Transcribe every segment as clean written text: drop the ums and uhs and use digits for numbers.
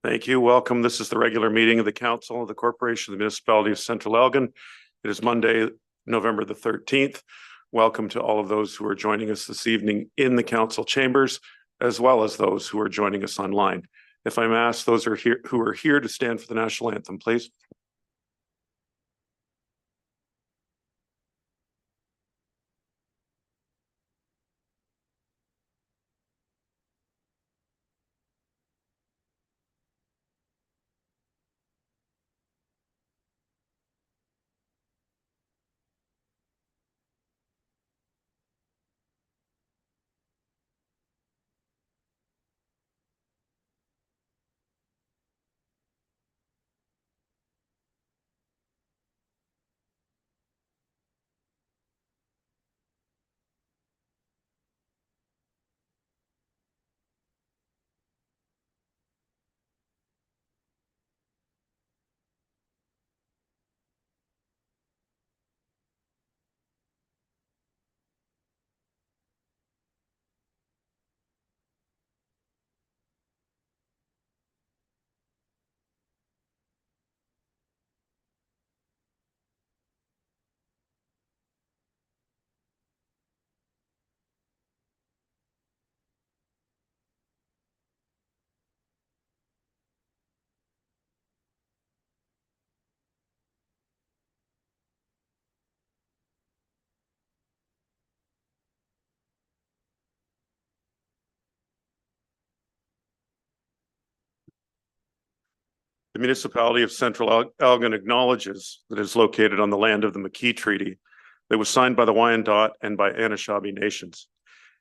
Thank you. Welcome. This is the regular meeting of the Council of the Corporation of the Municipality of Central Elgin. It is Monday, November the 13th. Welcome to all of those who are joining us this evening in the council chambers, as well as those who are joining us online. If I'm asked, those who are here to stand for the national anthem, please. The municipality of Central Elgin acknowledges that it is located on the land of the McKee Treaty that was signed by the Wyandot and by Anishinaabe nations,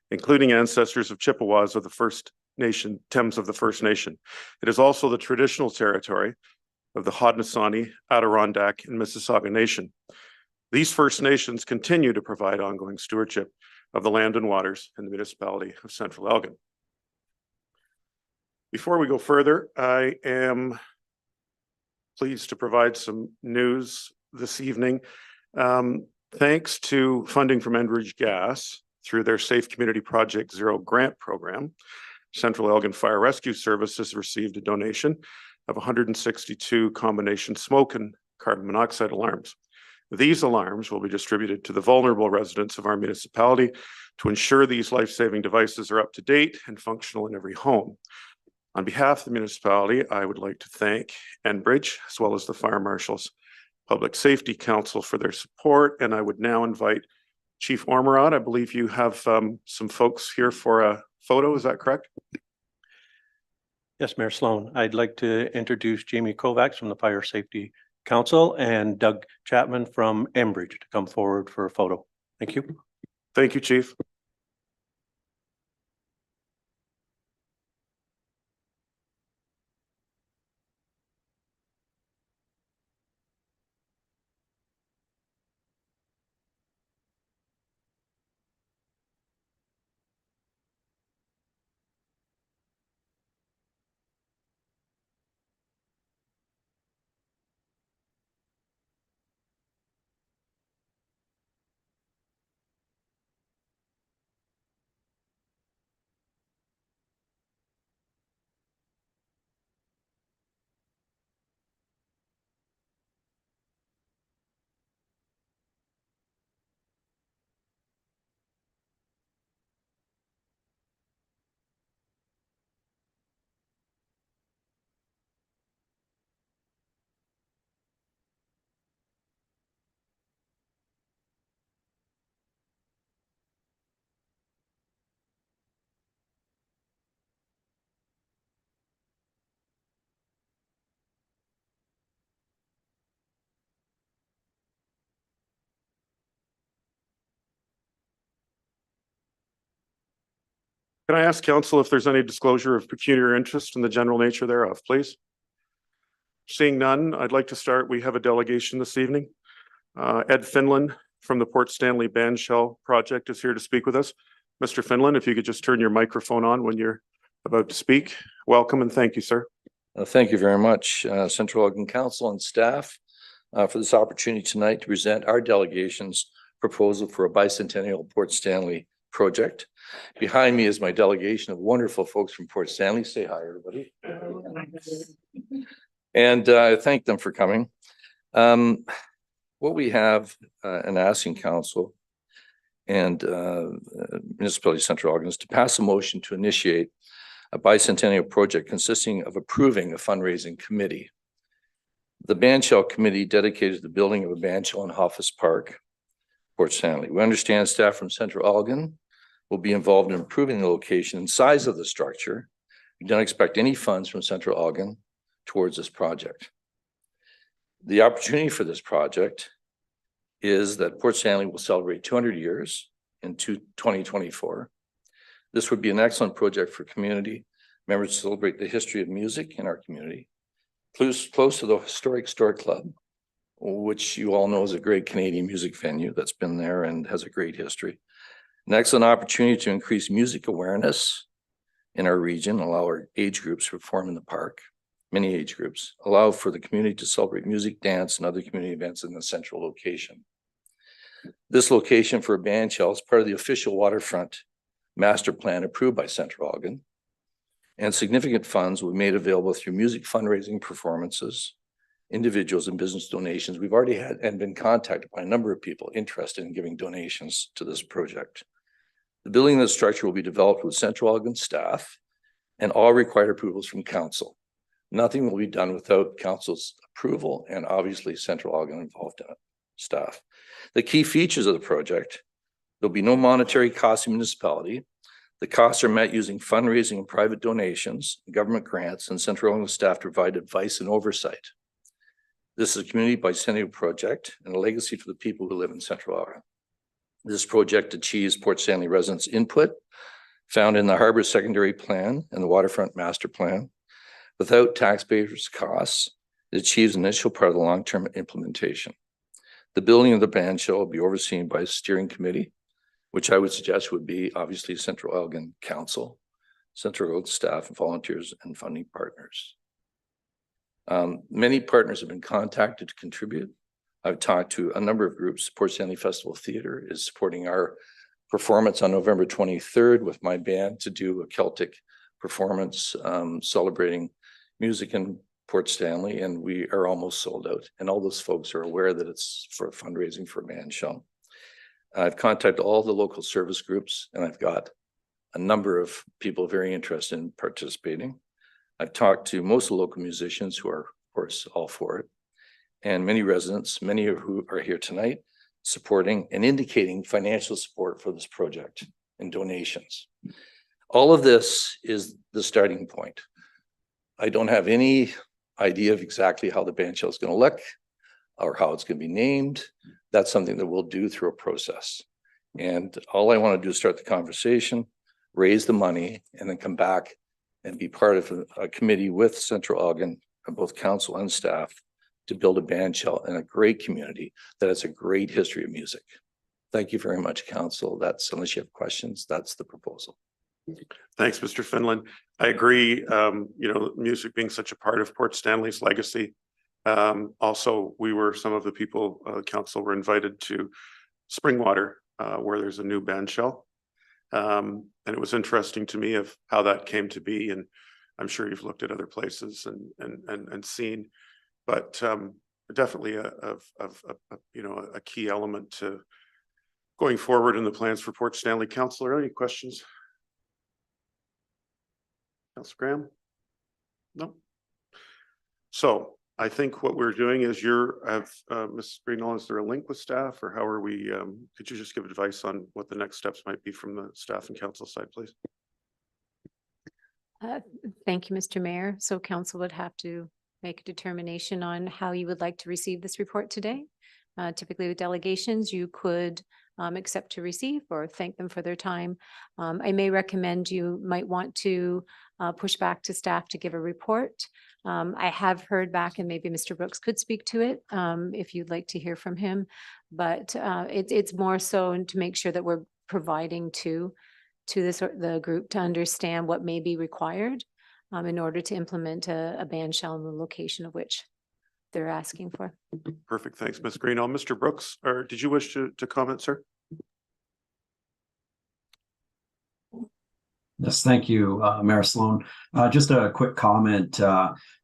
including ancestors of Chippewas of the First Nation, Thames of the First Nation. It is also the traditional territory of the Haudenosaunee, Adirondack, and Mississauga Nation. These First Nations continue to provide ongoing stewardship of the land and waters in the municipality of Central Elgin. Before we go further, I am pleased to provide some news this evening. Thanks to funding from Enbridge Gas through their Safe Community Project Zero grant program, Central Elgin Fire Rescue Services received a donation of 162 combination smoke and carbon monoxide alarms. These alarms will be distributed to the vulnerable residents of our municipality to ensure these life-saving devices are up to date and functional in every home. On behalf of the municipality, I would like to thank Enbridge, as well as the Fire Marshal's Public Safety Council for their support. And I would now invite Chief Ormerod. I believe you have some folks here for a photo. Is that correct? Yes, Mayor Sloan. I'd like to introduce Jamie Kovacs from the Fire Safety Council and Doug Chapman from Enbridge to come forward for a photo. Thank you. Thank you, Chief. Can I ask council if there's any disclosure of pecuniary interest in the general nature thereof, please? Seeing none, I'd like to start. We have a delegation this evening. Ed Finlan from the Port Stanley Bandshell Project is here to speak with us. Mr. Finlan, if you could just turn your microphone on when you're about to speak. Welcome and thank you, sir. Thank you very much, Central Elgin Council and staff, for this opportunity tonight to present our delegation's proposal for a bicentennial Port Stanley project. Behind me is my delegation of wonderful folks from Port Stanley. Say hi, everybody. And I thank them for coming. What we have an asking council and Municipality Central Elgin is to pass a motion to initiate a bicentennial project consisting of approving a fundraising committee. The Bandshell Committee dedicated to the building of a Bandshell in Office Park, Port Stanley. We understand staff from Central Elgin will be involved in improving the location and size of the structure. We don't expect any funds from Central Elgin towards this project. The opportunity for this project is that Port Stanley will celebrate 200 years in 2024. This would be an excellent project for community members to celebrate the history of music in our community, close to the historic Stork Club, which you all know is a great Canadian music venue that's been there and has a great history. An excellent opportunity to increase music awareness in our region, allow our age groups to perform in the park, many age groups, allow for the community to celebrate music, dance, and other community events in the central location. This location for a Bandshell is part of the official waterfront master plan approved by Central Elgin, and significant funds will be made available through music fundraising performances, individuals and business donations. We've already had and been contacted by a number of people interested in giving donations to this project. The building of the structure will be developed with Central Elgin staff and all required approvals from council. Nothing will be done without council's approval and obviously Central Elgin involved in it, staff. The key features of the project: there'll be no monetary cost to municipality. The costs are met using fundraising and private donations, government grants, and Central Elgin staff provide advice and oversight. This is a community bicentennial project and a legacy for the people who live in Central Elgin. This project achieves Port Stanley residents' input found in the Harbor Secondary Plan and the Waterfront Master Plan. Without taxpayers' costs, it achieves an initial part of the long-term implementation. The building of the Bandshell will be overseen by a steering committee, which I would suggest would be obviously Central Elgin Council, Central Elgin staff, and volunteers and funding partners. Many partners have been contacted to contribute. I've talked to a number of groups. Port Stanley Festival Theatre is supporting our performance on November 23rd with my band to do a Celtic performance celebrating music in Port Stanley, and we are almost sold out. And all those folks are aware that it's for fundraising for Bandshell. I've contacted all the local service groups, and I've got a number of people very interested in participating. I've talked to most of the local musicians who are, of course, all for it, and many residents, many of who are here tonight, supporting and indicating financial support for this project and donations. All of this is the starting point. I don't have any idea of exactly how the Bandshell is going to look or how it's going to be named. That's something that we'll do through a process. And all I want to do is start the conversation, raise the money, and then come back and be part of a committee with Central Elgin, both council and staff, to build a Bandshell in a great community that has a great history of music. Thank you very much, council. That's, unless you have questions, that's the proposal. Thanks, Mr. Finlan. I agree. Music being such a part of Port Stanley's legacy. Also, some of the people, council were invited to Springwater, where there's a new Bandshell. And it was interesting to me of how that came to be. And I'm sure you've looked at other places and seen, but definitely a key element to going forward in the plans for Port Stanley. Councillor, any questions? Councillor Graham? No. So I think what we're doing is Ms. Greenall, is there a link with staff, or how are we, could you just give advice on what the next steps might be from the staff and council side, please? Thank you, Mr. Mayor. So council would have to make a determination on how you would like to receive this report today. Typically with delegations, you could accept to receive or thank them for their time. I may recommend you might want to push back to staff to give a report. I have heard back, and maybe Mr. Brooks could speak to it if you'd like to hear from him, but it's more so to make sure that we're providing to the group to understand what may be required in order to implement a Bandshell in the location of which they're asking for. Perfect. Thanks, Ms. Greenall. Mr. Brooks, or did you wish to comment, sir? Yes, thank you, Mayor Sloan. Just a quick comment.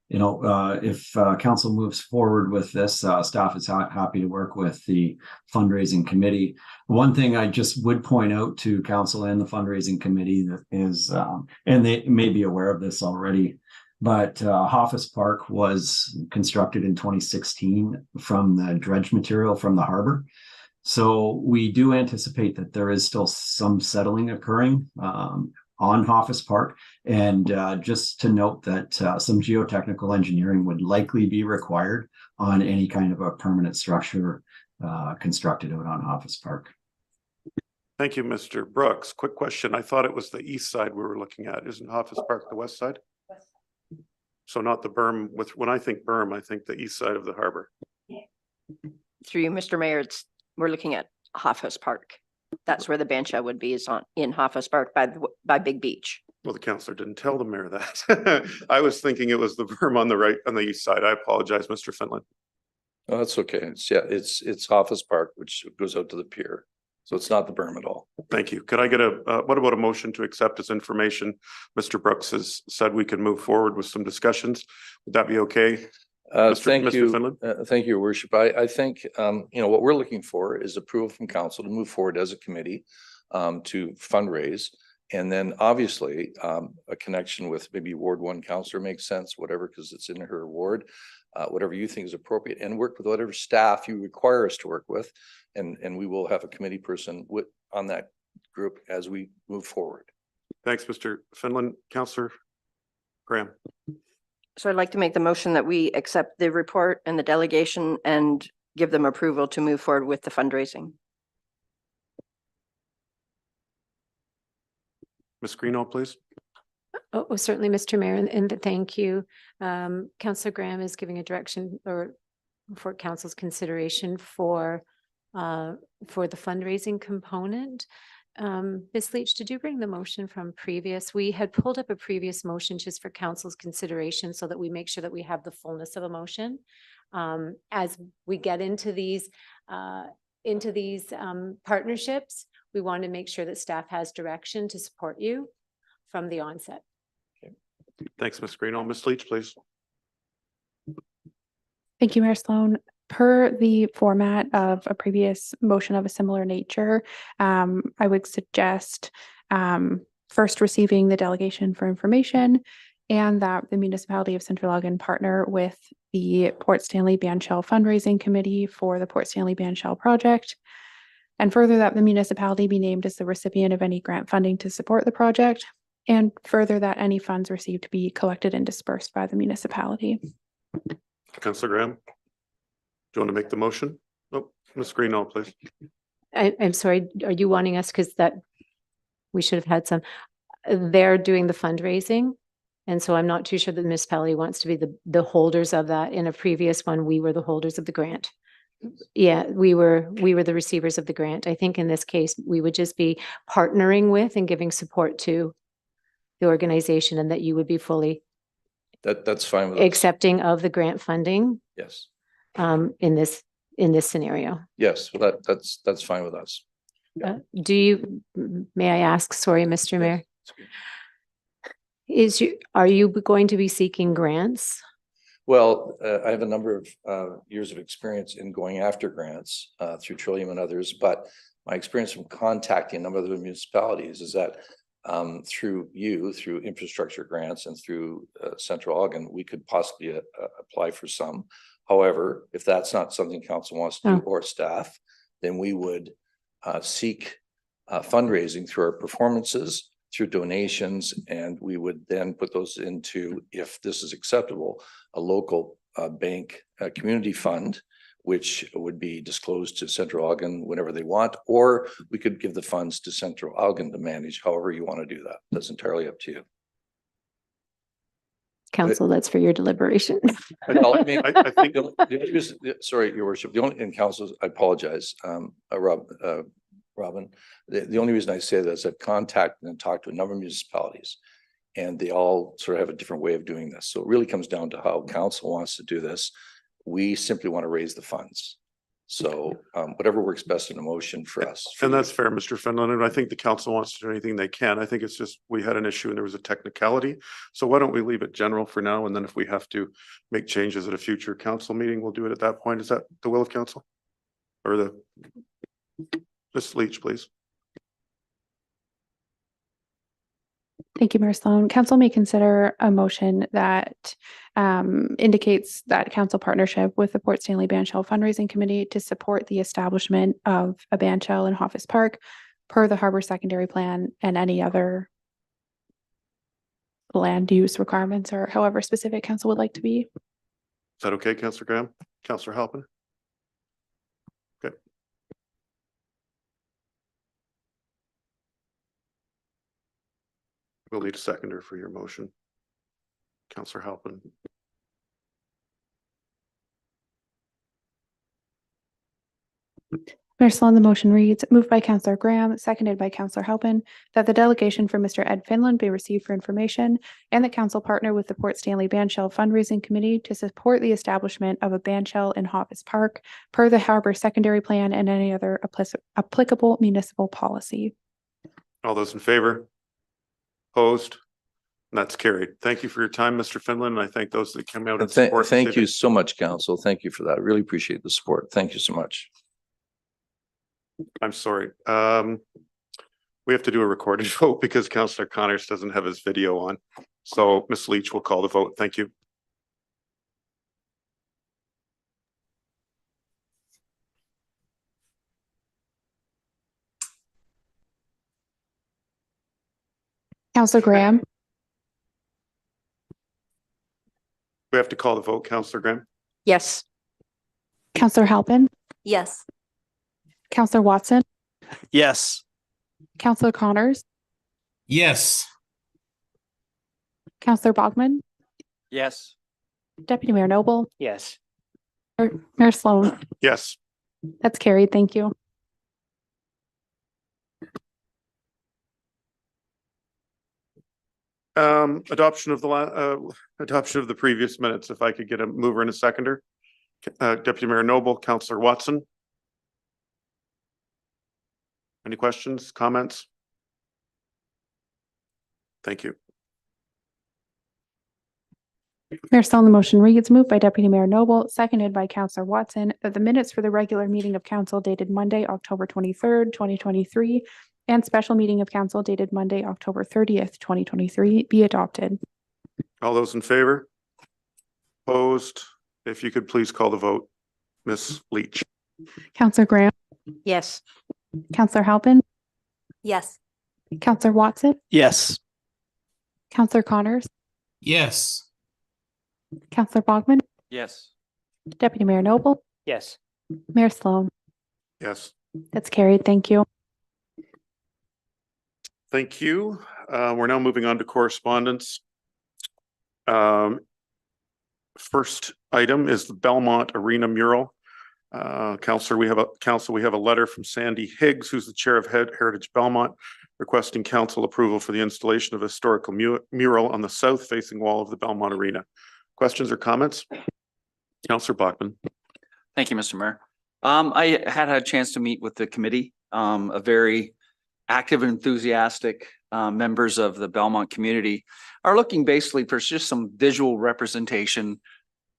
If council moves forward with this, staff is happy to work with the fundraising committee. One thing I just would point out to council and the fundraising committee that is, and they may be aware of this already, but Hoffus Park was constructed in 2016 from the dredge material from the harbor. So we do anticipate that there is still some settling occurring on Hoffus Park. And just to note that some geotechnical engineering would likely be required on any kind of a permanent structure constructed out on Hoffus Park. Thank you, Mr. Brooks. Quick question. I thought it was the east side we were looking at. Isn't Hoffus Park the west side? So not the berm. When I think berm, I think the east side of the harbor. Through you, Mr. Mayor, we're looking at Hoffus Park. That's where the Bandshell would be, is in Hoffus Park by Big Beach. Well, the councillor didn't tell the mayor that. I was thinking it was the berm on the right, on the east side. I apologize, Mr. Finlan. Oh, that's okay. It's Hoffus Park, which goes out to the pier. So it's not the berm at all. Thank you. Could I get what about a motion to accept this information? Mr. Brooks has said we can move forward with some discussions. Would that be okay? Thank you. Finlan? Thank you, Your Worship. I think, what we're looking for is approval from council to move forward as a committee to fundraise. And then obviously a connection with maybe Ward 1 councillor makes sense, whatever, because it's in her ward, whatever you think is appropriate, and work with whatever staff you require us to work with. And we will have a committee person on that group as we move forward. Thanks, Mr. Finlan. Councillor Graham. So I'd like to make the motion that we accept the report and the delegation and give them approval to move forward with the fundraising. Ms. Greeno, please. Oh, certainly, Mr. Mayor, and thank you. Councillor Graham is giving a direction for council's consideration for the fundraising component. Ms. Leach, did you bring the motion from previous? We had pulled up a previous motion just for council's consideration so that we make sure that we have the fullness of a motion. As we get into these partnerships, we want to make sure that staff has direction to support you from the onset. Okay. Thanks, Ms. Greeno. Ms. Leach, please. Thank you, Mayor Sloan. Per the format of a previous motion of a similar nature, I would suggest first receiving the delegation for information and that the municipality of Central Elgin partner with the Port Stanley Bandshell Fundraising Committee for the Port Stanley Bandshell Project. And further, that the municipality be named as the recipient of any grant funding to support the project. And further, that any funds received be collected and dispersed by the municipality. Councillor Graham, do you want to make the motion? Oh, Ms. Greeno, please. I'm sorry, are you wanting us, because that we should have had some, they're doing the fundraising. And so I'm not too sure that the municipality wants to be the holders of that. In a previous one, we were the holders of the grant. Yeah, we were the receivers of the grant. I think in this case, we would just be partnering with and giving support to the organization, and that you would be fully That's fine with us. accepting of the grant funding Yes. in this scenario. Yes, well, that's fine with us. May I ask, sorry, Mr. Mayor, are you going to be seeking grants? Well, I have a number of years of experience in going after grants through Trillium and others, but my experience from contacting a number of the municipalities is that through infrastructure grants and through Central Elgin, we could possibly apply for some. However, if that's not something council wants to do or staff, then we would seek fundraising through our performances, through donations, and we would then put those into, if this is acceptable, a local bank community fund, which would be disclosed to Central Elgin whenever they want, or we could give the funds to Central Elgin to manage, however you want to do that. That's entirely up to you. Council, that's for your deliberation. Well, I mean, I think sorry, Your Worship, the only, in council, I apologize, Robin, the only reason I say that is I've contacted and talked to a number of municipalities, and they all sort of have a different way of doing this. So it really comes down to how council wants to do this. We simply want to raise the funds. So whatever works best in a motion for us. And that's fair, Mr. Finlan, and I think the council wants to do anything they can. I think it's just, we had an issue and there was a technicality. So why don't we leave it general for now, and then if we have to make changes at a future council meeting, we'll do it at that point. Is that the will of council? Or the, Ms. Leach, please. Thank you, Mayor Sloan. Council may consider a motion that indicates that council partnership with the Port Stanley Bandshell Fundraising Committee to support the establishment of a bandshell in Office Park per the Harbor Secondary Plan and any other land use requirements or however specific council would like to be. Is that okay, Councillor Graham? Councillor Halpin? Okay. We'll need a seconder for your motion. Councillor Halpin. Mayor Sloan, the motion reads, moved by Councillor Graham, seconded by Councillor Halpin, that the delegation from Mr. Ed Finlan be received for information and the council partner with the Port Stanley Bandshell Fundraising Committee to support the establishment of a bandshell in Office Park per the Harbor Secondary Plan and any other applicable municipal policy. All those in favor? Opposed? And that's carried. Thank you for your time, Mr. Finlan, and I thank those that came out and support. Thank you so much, council. Thank you for that. Really appreciate the support. Thank you so much. I'm sorry. We have to do a recorded vote because Councillor Connors doesn't have his video on. So Ms. Leach will call the vote. Thank you. Councillor Graham, We have to call the vote, Councillor Graham. Yes. Councillor Halpin, Yes. Councillor Watson, Yes. Councillor Connors, Yes. Councillor Bogman, Yes. Deputy Mayor Noble, Yes. Mayor Sloan. Yes. That's carried. Thank you. Adoption of the previous minutes. If I could get a mover and a seconder. Deputy Mayor Noble, Councillor Watson. Any questions, comments? Thank you. Mayor Sloan, the motion reads, moved by Deputy Mayor Noble, seconded by Councillor Watson, that the minutes for the regular meeting of council dated Monday, October 23rd, 2023, and special meeting of council dated Monday, October 30th, 2023, be adopted. All those in favor? Opposed? If you could please call the vote. Ms. Leach. Councillor Graham, Yes. Councillor Halpin, Yes. Councillor Watson, Yes. Councillor Connors, Yes. Councillor Bogman, Yes. Deputy Mayor Noble, Yes. Mayor Sloan. Yes. That's carried. Thank you. Thank you. We're now moving on to correspondence. First item is the Belmont Arena Mural. Council, we have a letter from Sandy Higgs, who's the chair of Heritage Belmont, requesting council approval for the installation of a historical mural on the south facing wall of the Belmont Arena. Questions or comments? Councillor Bachman. Thank you, Mr. Mayor. I had a chance to meet with the committee, a very active and enthusiastic members of the Belmont community are looking basically for just some visual representation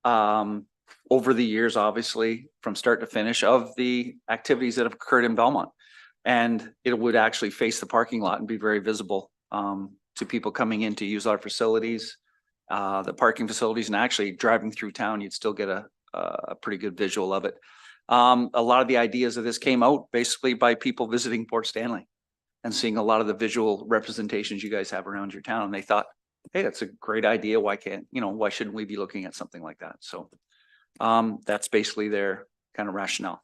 over the years, obviously, from start to finish of the activities that have occurred in Belmont. And it would actually face the parking lot and be very visible to people coming in to use our facilities, the parking facilities, and actually driving through town, you'd still get a pretty good visual of it. A lot of the ideas of this came out basically by people visiting Port Stanley and seeing a lot of the visual representations you guys have around your town. And they thought, hey, that's a great idea. Why shouldn't we be looking at something like that? So that's basically their kind of rationale.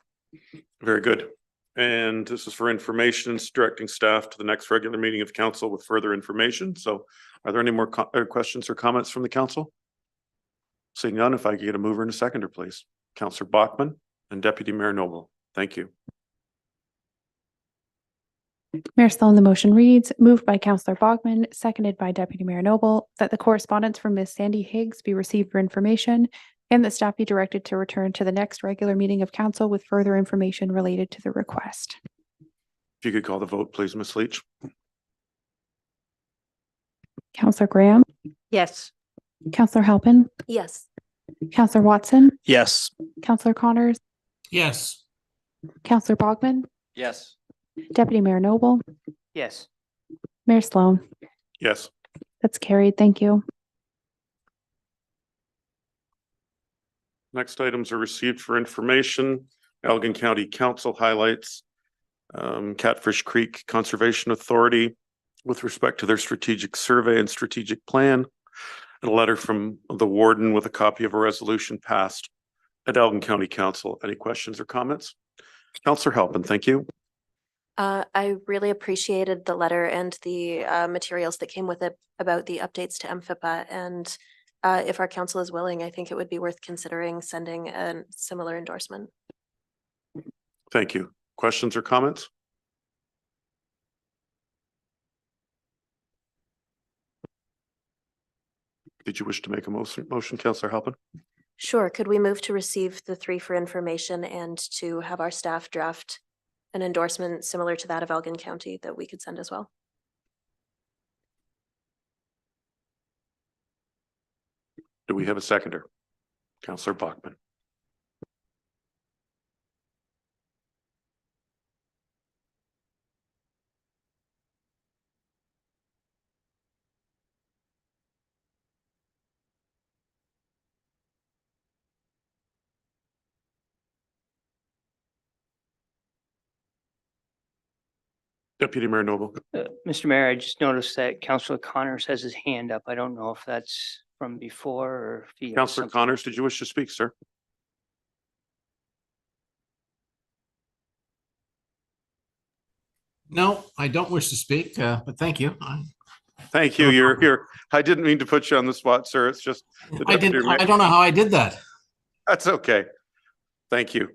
Very good. And this is for information, directing staff to the next regular meeting of council with further information. So are there any more questions or comments from the council? Seeing none, if I could get a mover and a seconder, please. Councillor Bachman and Deputy Mayor Noble. Thank you. Mayor Sloan, the motion reads, moved by Councillor Bogman, seconded by Deputy Mayor Noble, that the correspondence from Ms. Sandy Higgs be received for information and that staff be directed to return to the next regular meeting of council with further information related to the request. If you could call the vote, please, Ms. Leach. Counselor Graham, Yes. Counselor Halpin, Yes. Counselor Watson, Yes. Counselor Connors, Yes. Counselor Bogman, Yes. Deputy Mayor Noble, Yes. Mayor Sloan. Yes. That's carried. Thank you. Next items are received for information. Elgin County Council highlights Catfish Creek Conservation Authority with respect to their strategic survey and strategic plan, and a letter from the warden with a copy of a resolution passed at Elgin County Council. Any questions or comments? Councillor Halpin, thank you. I really appreciated the letter and the materials that came with it about the updates to MFIPA. And if our council is willing, I think it would be worth considering sending a similar endorsement. Thank you. Questions or comments? Did you wish to make a motion, Councillor Halpin? Sure. Could we move to receive the 3 for information and to have our staff draft an endorsement similar to that of Elgin County that we could send as well? Do we have a seconder? Councillor Bachman. Deputy Mayor Noble. Mr. Mayor, I just noticed that Councilor Connors has his hand up. I don't know if that's from before or if he has Councillor something. Connors, did you wish to speak, sir? No, I don't wish to speak, but thank you. Thank you. You're here. I didn't mean to put you on the spot, sir. It's just. the I Deputy Mayor- don't know how I did that. That's okay. Thank you.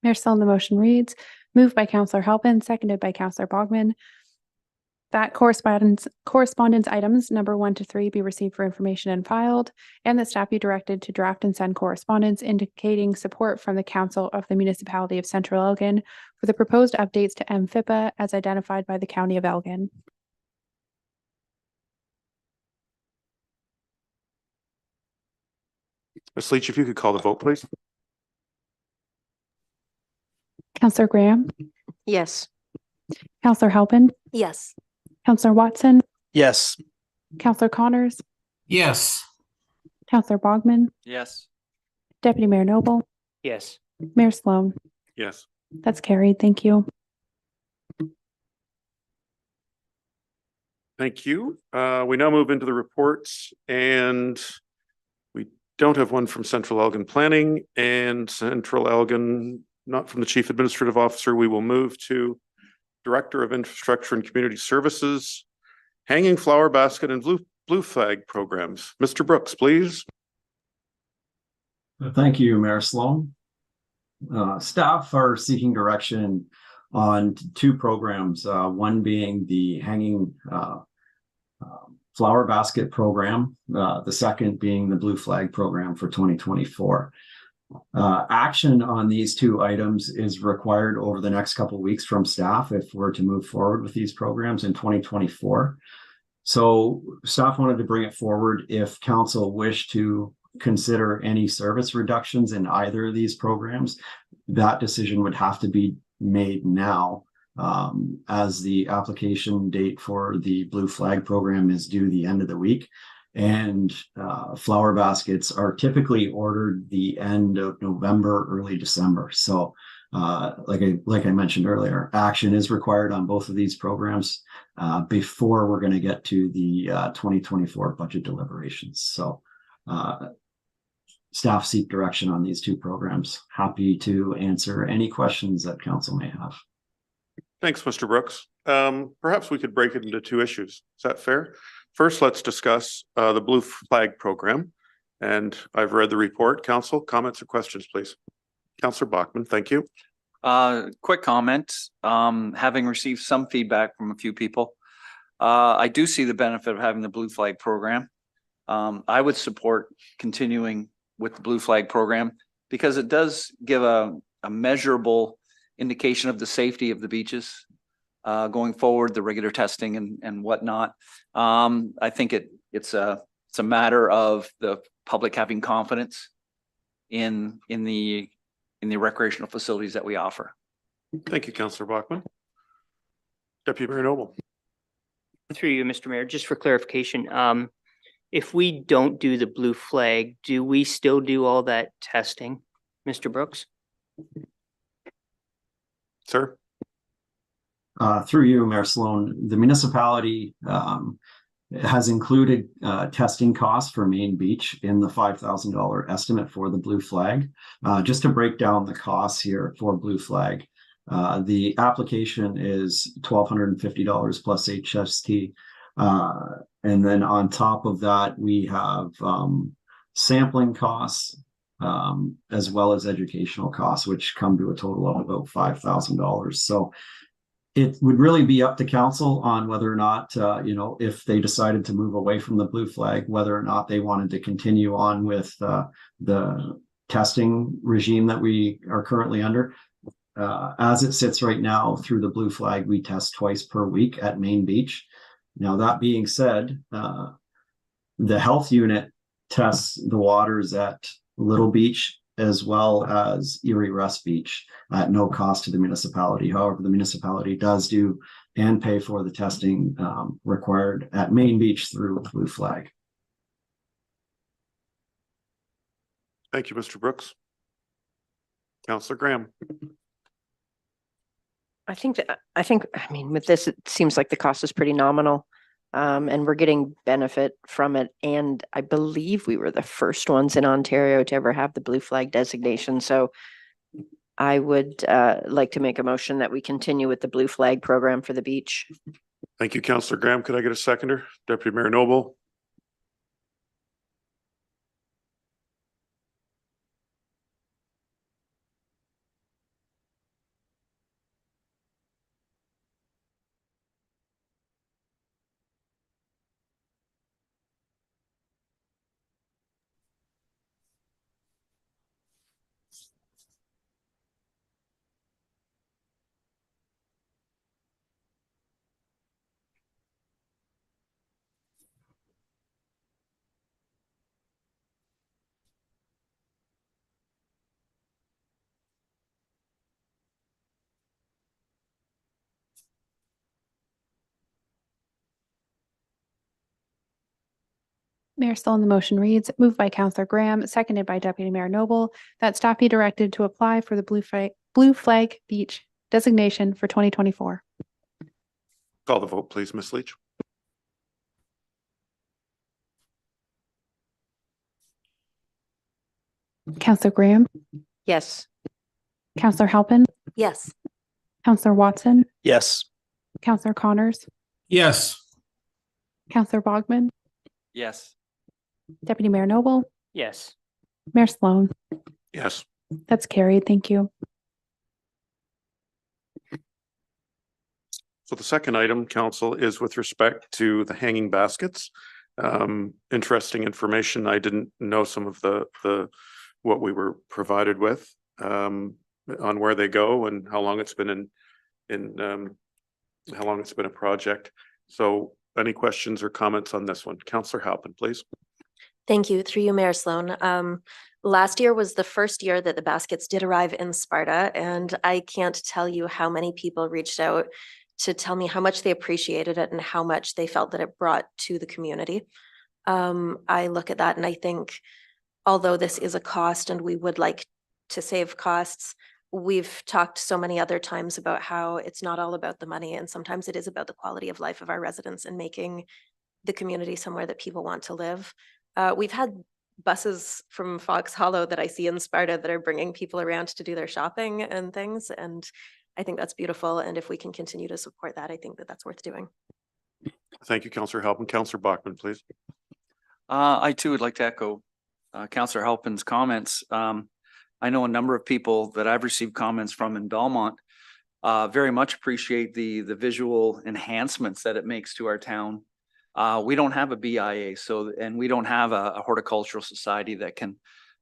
Mayor Sloan, the motion reads, moved by Counselor Halpin, seconded by Counselor Bogman, that correspondence items number 1 to 3 be received for information and filed, and that staff be directed to draft and send correspondence indicating support from the Council of the Municipality of Central Elgin for the proposed updates to MFIPA as identified by the County of Elgin. Ms. Leach, if you could call the vote, please. Counselor Graham, Yes. Counselor Halpin, Yes. Counselor Watson, Yes. Counselor Connors, Yes. Counselor Bogman, Yes. Deputy Mayor Noble, Yes. Mayor Sloan. Yes. That's carried. Thank you. Thank you. We now move into the reports, and we don't have one from Central Elgin Planning and Central Elgin, not from the Chief Administrative Officer. We will move to Director of Infrastructure and Community Services, Hanging Flower Basket and Blue Flag Programs. Mr. Brooks, please. Thank you, Mayor Sloan. Staff are seeking direction on 2 programs, one being the Hanging Flower Basket Program, the second being the Blue Flag Program for 2024. Action on these 2 items is required over the next couple of weeks from staff if we're to move forward with these programs in 2024. So staff wanted to bring it forward if council wished to consider any service reductions in either of these programs. That decision would have to be made now, as the application date for the Blue Flag Program is due the end of the week. And flower baskets are typically ordered the end of November, early December. So like I mentioned earlier, action is required on both of these programs before we're going to get to the 2024 budget deliberations. So staff seek direction on these 2 programs. Happy to answer any questions that council may have. Thanks, Mr. Brooks. Perhaps we could break it into two issues. Is that fair? First, let's discuss the Blue Flag Program. And I've read the report. Council, comments or questions, please? Councillor Bachman, thank you. Quick comment, having received some feedback from a few people. I do see the benefit of having the Blue Flag Program. I would support continuing with the Blue Flag Program because it does give a measurable indication of the safety of the beaches going forward, the regular testing and whatnot. I think it's a matter of the public having confidence in the recreational facilities that we offer. Thank you, Councillor Bachman. Deputy Mayor Noble. Through you, Mr. Mayor, just for clarification, if we don't do the blue flag, do we still do all that testing, Mr. Brooks? Sir? Through you, Mayor Sloan, the municipality has included testing costs for Main Beach in the $5,000 estimate for the Blue Flag. Just to break down the costs here for Blue Flag, the application is $1,250 plus HST. And then on top of that, we have sampling costs as well as educational costs, which come to a total of about $5,000. So it would really be up to council on whether or not, if they decided to move away from the Blue Flag, whether or not they wanted to continue on with the testing regime that we are currently under. As it sits right now through the Blue Flag, we test twice per week at Main Beach. Now, that being said, the health unit tests the waters at Little Beach as well as Erie Rest Beach at no cost to the municipality. However, the municipality does do and pay for the testing required at Main Beach through Blue Flag. Thank you, Mr. Brooks. Councillor Graham. I mean, with this, it seems like the cost is pretty nominal. And we're getting benefit from it. And I believe we were the first ones in Ontario to ever have the Blue Flag designation. So I would like to make a motion that we continue with the Blue Flag program for the beach. Thank you, Councillor Graham. Could I get a seconder? Deputy Mayor Noble. Mayor Sloan, the motion reads, moved by Councillor Graham, seconded by Deputy Mayor Noble, that staff be directed to apply for the Blue Flag Beach designation for 2024. Call the vote, please, Ms. Leach. Councillor Graham, Yes. Councillor Halpin, Yes. Councillor Watson, Yes. Councillor Connors, Yes. Councillor Bogman, Yes. Deputy Mayor Noble, Yes. Mayor Sloan. Yes. That's carried. Thank you. So the second item, council, is with respect to the hanging baskets. Interesting information. I didn't know some of the what we were provided with on where they go and how long it's been how long it's been a project. So any questions or comments on this one? Councillor Halpin, please. Thank you. Through you, Mayor Sloan. Last year was the first year that the baskets did arrive in Sparta, and I can't tell you how many people reached out to tell me how much they appreciated it and how much they felt that it brought to the community. I look at that and I think, although this is a cost and we would like to save costs, we've talked so many other times about how it's not all about the money, and sometimes it is about the quality of life of our residents and making the community somewhere that people want to live. We've had buses from Fox Hollow that I see in Sparta that are bringing people around to do their shopping and things. And I think that's beautiful. And if we can continue to support that, I think that that's worth doing. Thank you, Councillor Halpin. Councillor Bachman, please. I too would like to echo Councillor Halpin's comments. I know a number of people that I've received comments from in Belmont very much appreciate the visual enhancements that it makes to our town. We don't have a BIA, and we don't have a horticultural society that can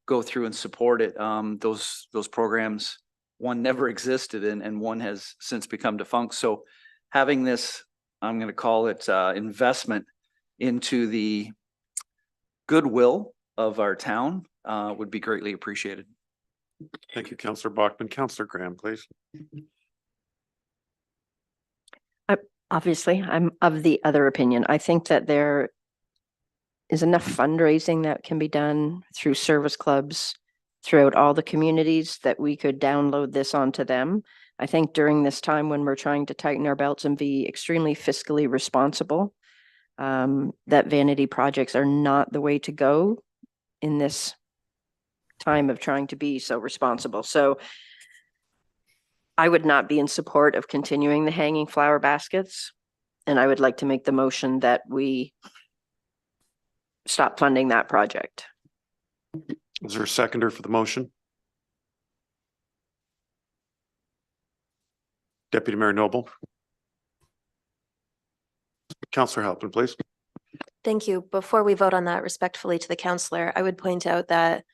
go through and support it. Those programs, one never existed and one has since become defunct. So having this, I'm going to call it investment into the goodwill of our town would be greatly appreciated. Thank you, Councillor Bachman. Councillor Graham, please. Obviously, I'm of the other opinion. I think that there is enough fundraising that can be done through service clubs throughout all the communities that we could download this onto them. I think during this time when we're trying to tighten our belts and be extremely fiscally responsible, that vanity projects are not the way to go in this time of trying to be so responsible. So I would not be in support of continuing the hanging flower baskets. And I would like to make the motion that we stop funding that project. Is there a seconder for the motion? Deputy Mayor Noble. Councillor Halpin, please. Thank you. Before we vote on that, respectfully to the councillor, I would point out that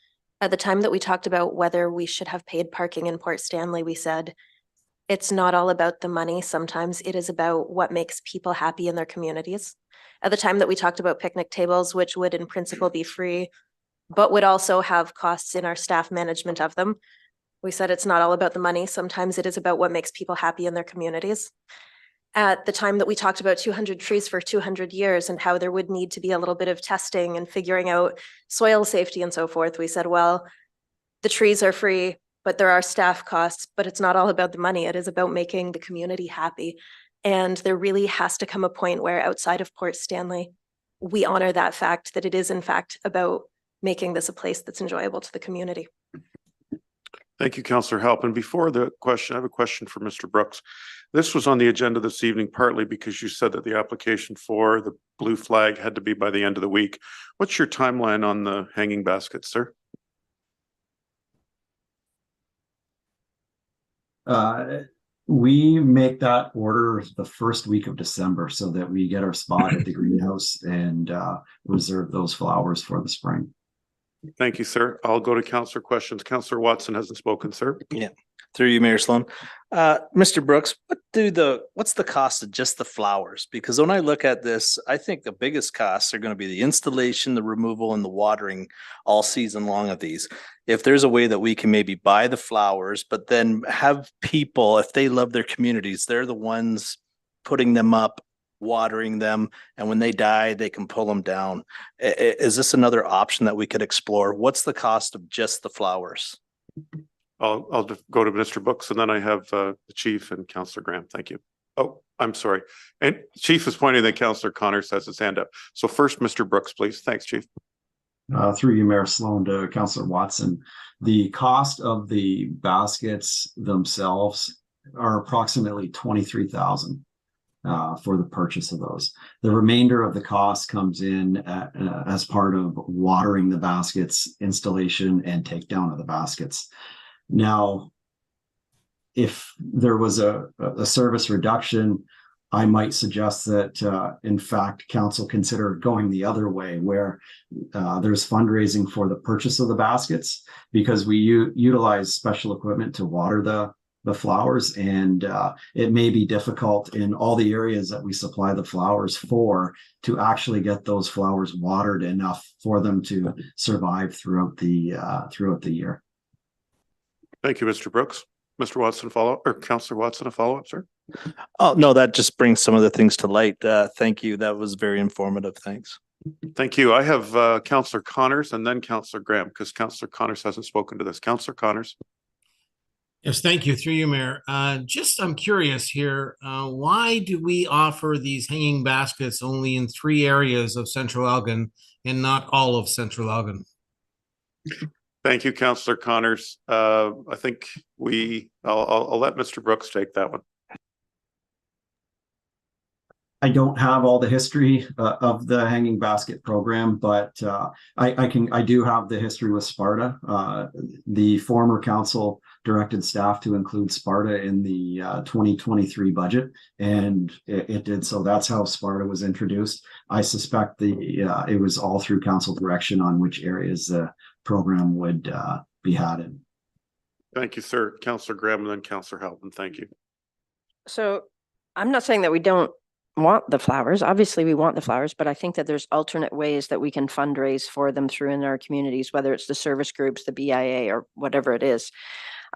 at the time that we talked about whether we should have paid parking in Port Stanley, we said it's not all about the money. Sometimes it is about what makes people happy in their communities. At the time that we talked about picnic tables, which would in principle be free, but would also have costs in our staff management of them, we said it's not all about the money. Sometimes it is about what makes people happy in their communities. At the time that we talked about 200 trees for 200 years and how there would need to be a little bit of testing and figuring out soil safety and so forth, we said, well, the trees are free, but there are staff costs, but it's not all about the money. It is about making the community happy. And there really has to come a point where outside of Port Stanley, we honor that fact that it is in fact about making this a place that's enjoyable to the community. Thank you, Councillor Halpin. Before the question, I have a question for Mr. Brooks. This was on the agenda this evening, partly because you said that the application for the blue flag had to be by the end of the week. What's your timeline on the hanging baskets, sir? We make that order the first week of December so that we get our spot at the greenhouse and reserve those flowers for the spring. Thank you, sir. I'll go to councillor questions. Councillor Watson hasn't spoken, sir. Yeah, through you, Mayor Sloan. Mr. Brooks, what's the cost of just the flowers? Because when I look at this, I think the biggest costs are going to be the installation, the removal, and the watering all season long of these. If there's a way that we can maybe buy the flowers, but then have people, if they love their communities, they're the ones putting them up, watering them, and when they die, they can pull them down. Is this another option that we could explore? What's the cost of just the flowers? I'll go to Mr. Brooks and then I have the chief and Councillor Graham. Thank you. Oh, I'm sorry. And Chief is pointing that Councillor Connors has his hand up. So first, Mr. Brooks, please. Thanks, Chief. Through you, Mayor Sloan, to Councillor Watson. The cost of the baskets themselves are approximately $23,000 for the purchase of those. The remainder of the cost comes in as part of watering the baskets, installation, and takedown of the baskets. Now, if there was a service reduction, I might suggest that, in fact, council consider going the other way, where there's fundraising for the purchase of the baskets, because we utilize special equipment to water the flowers, and it may be difficult in all the areas that we supply the flowers for to actually get those flowers watered enough for them to survive throughout the year. Thank you, Mr. Brooks. Mr. Watson, follow-up, or Councillor Watson, a follow-up, sir? Oh, no, that just brings some of the things to light. Thank you. That was very informative. Thanks. Thank you. I have Councillor Connors and then Councillor Graham, because Councillor Connors hasn't spoken to this. Councillor Connors. Yes, thank you. Through you, Mayor. I'm curious here. Why do we offer these hanging baskets only in 3 areas of Central Elgin and not all of Central Elgin? Thank you, Councillor Connors. I think I'll let Mr. Brooks take that one. I don't have all the history of the hanging basket program, but I do have the history with Sparta. The former council directed staff to include Sparta in the 2023 budget, and it did. So that's how Sparta was introduced. I suspect it was all through council direction on which areas the program would be had in. Thank you, sir. Councillor Graham and then Councillor Halpin. Thank you. So I'm not saying that we don't want the flowers. Obviously, we want the flowers, but I think that there's alternate ways that we can fundraise for them through in our communities, whether it's the service groups, the BIA, or whatever it is.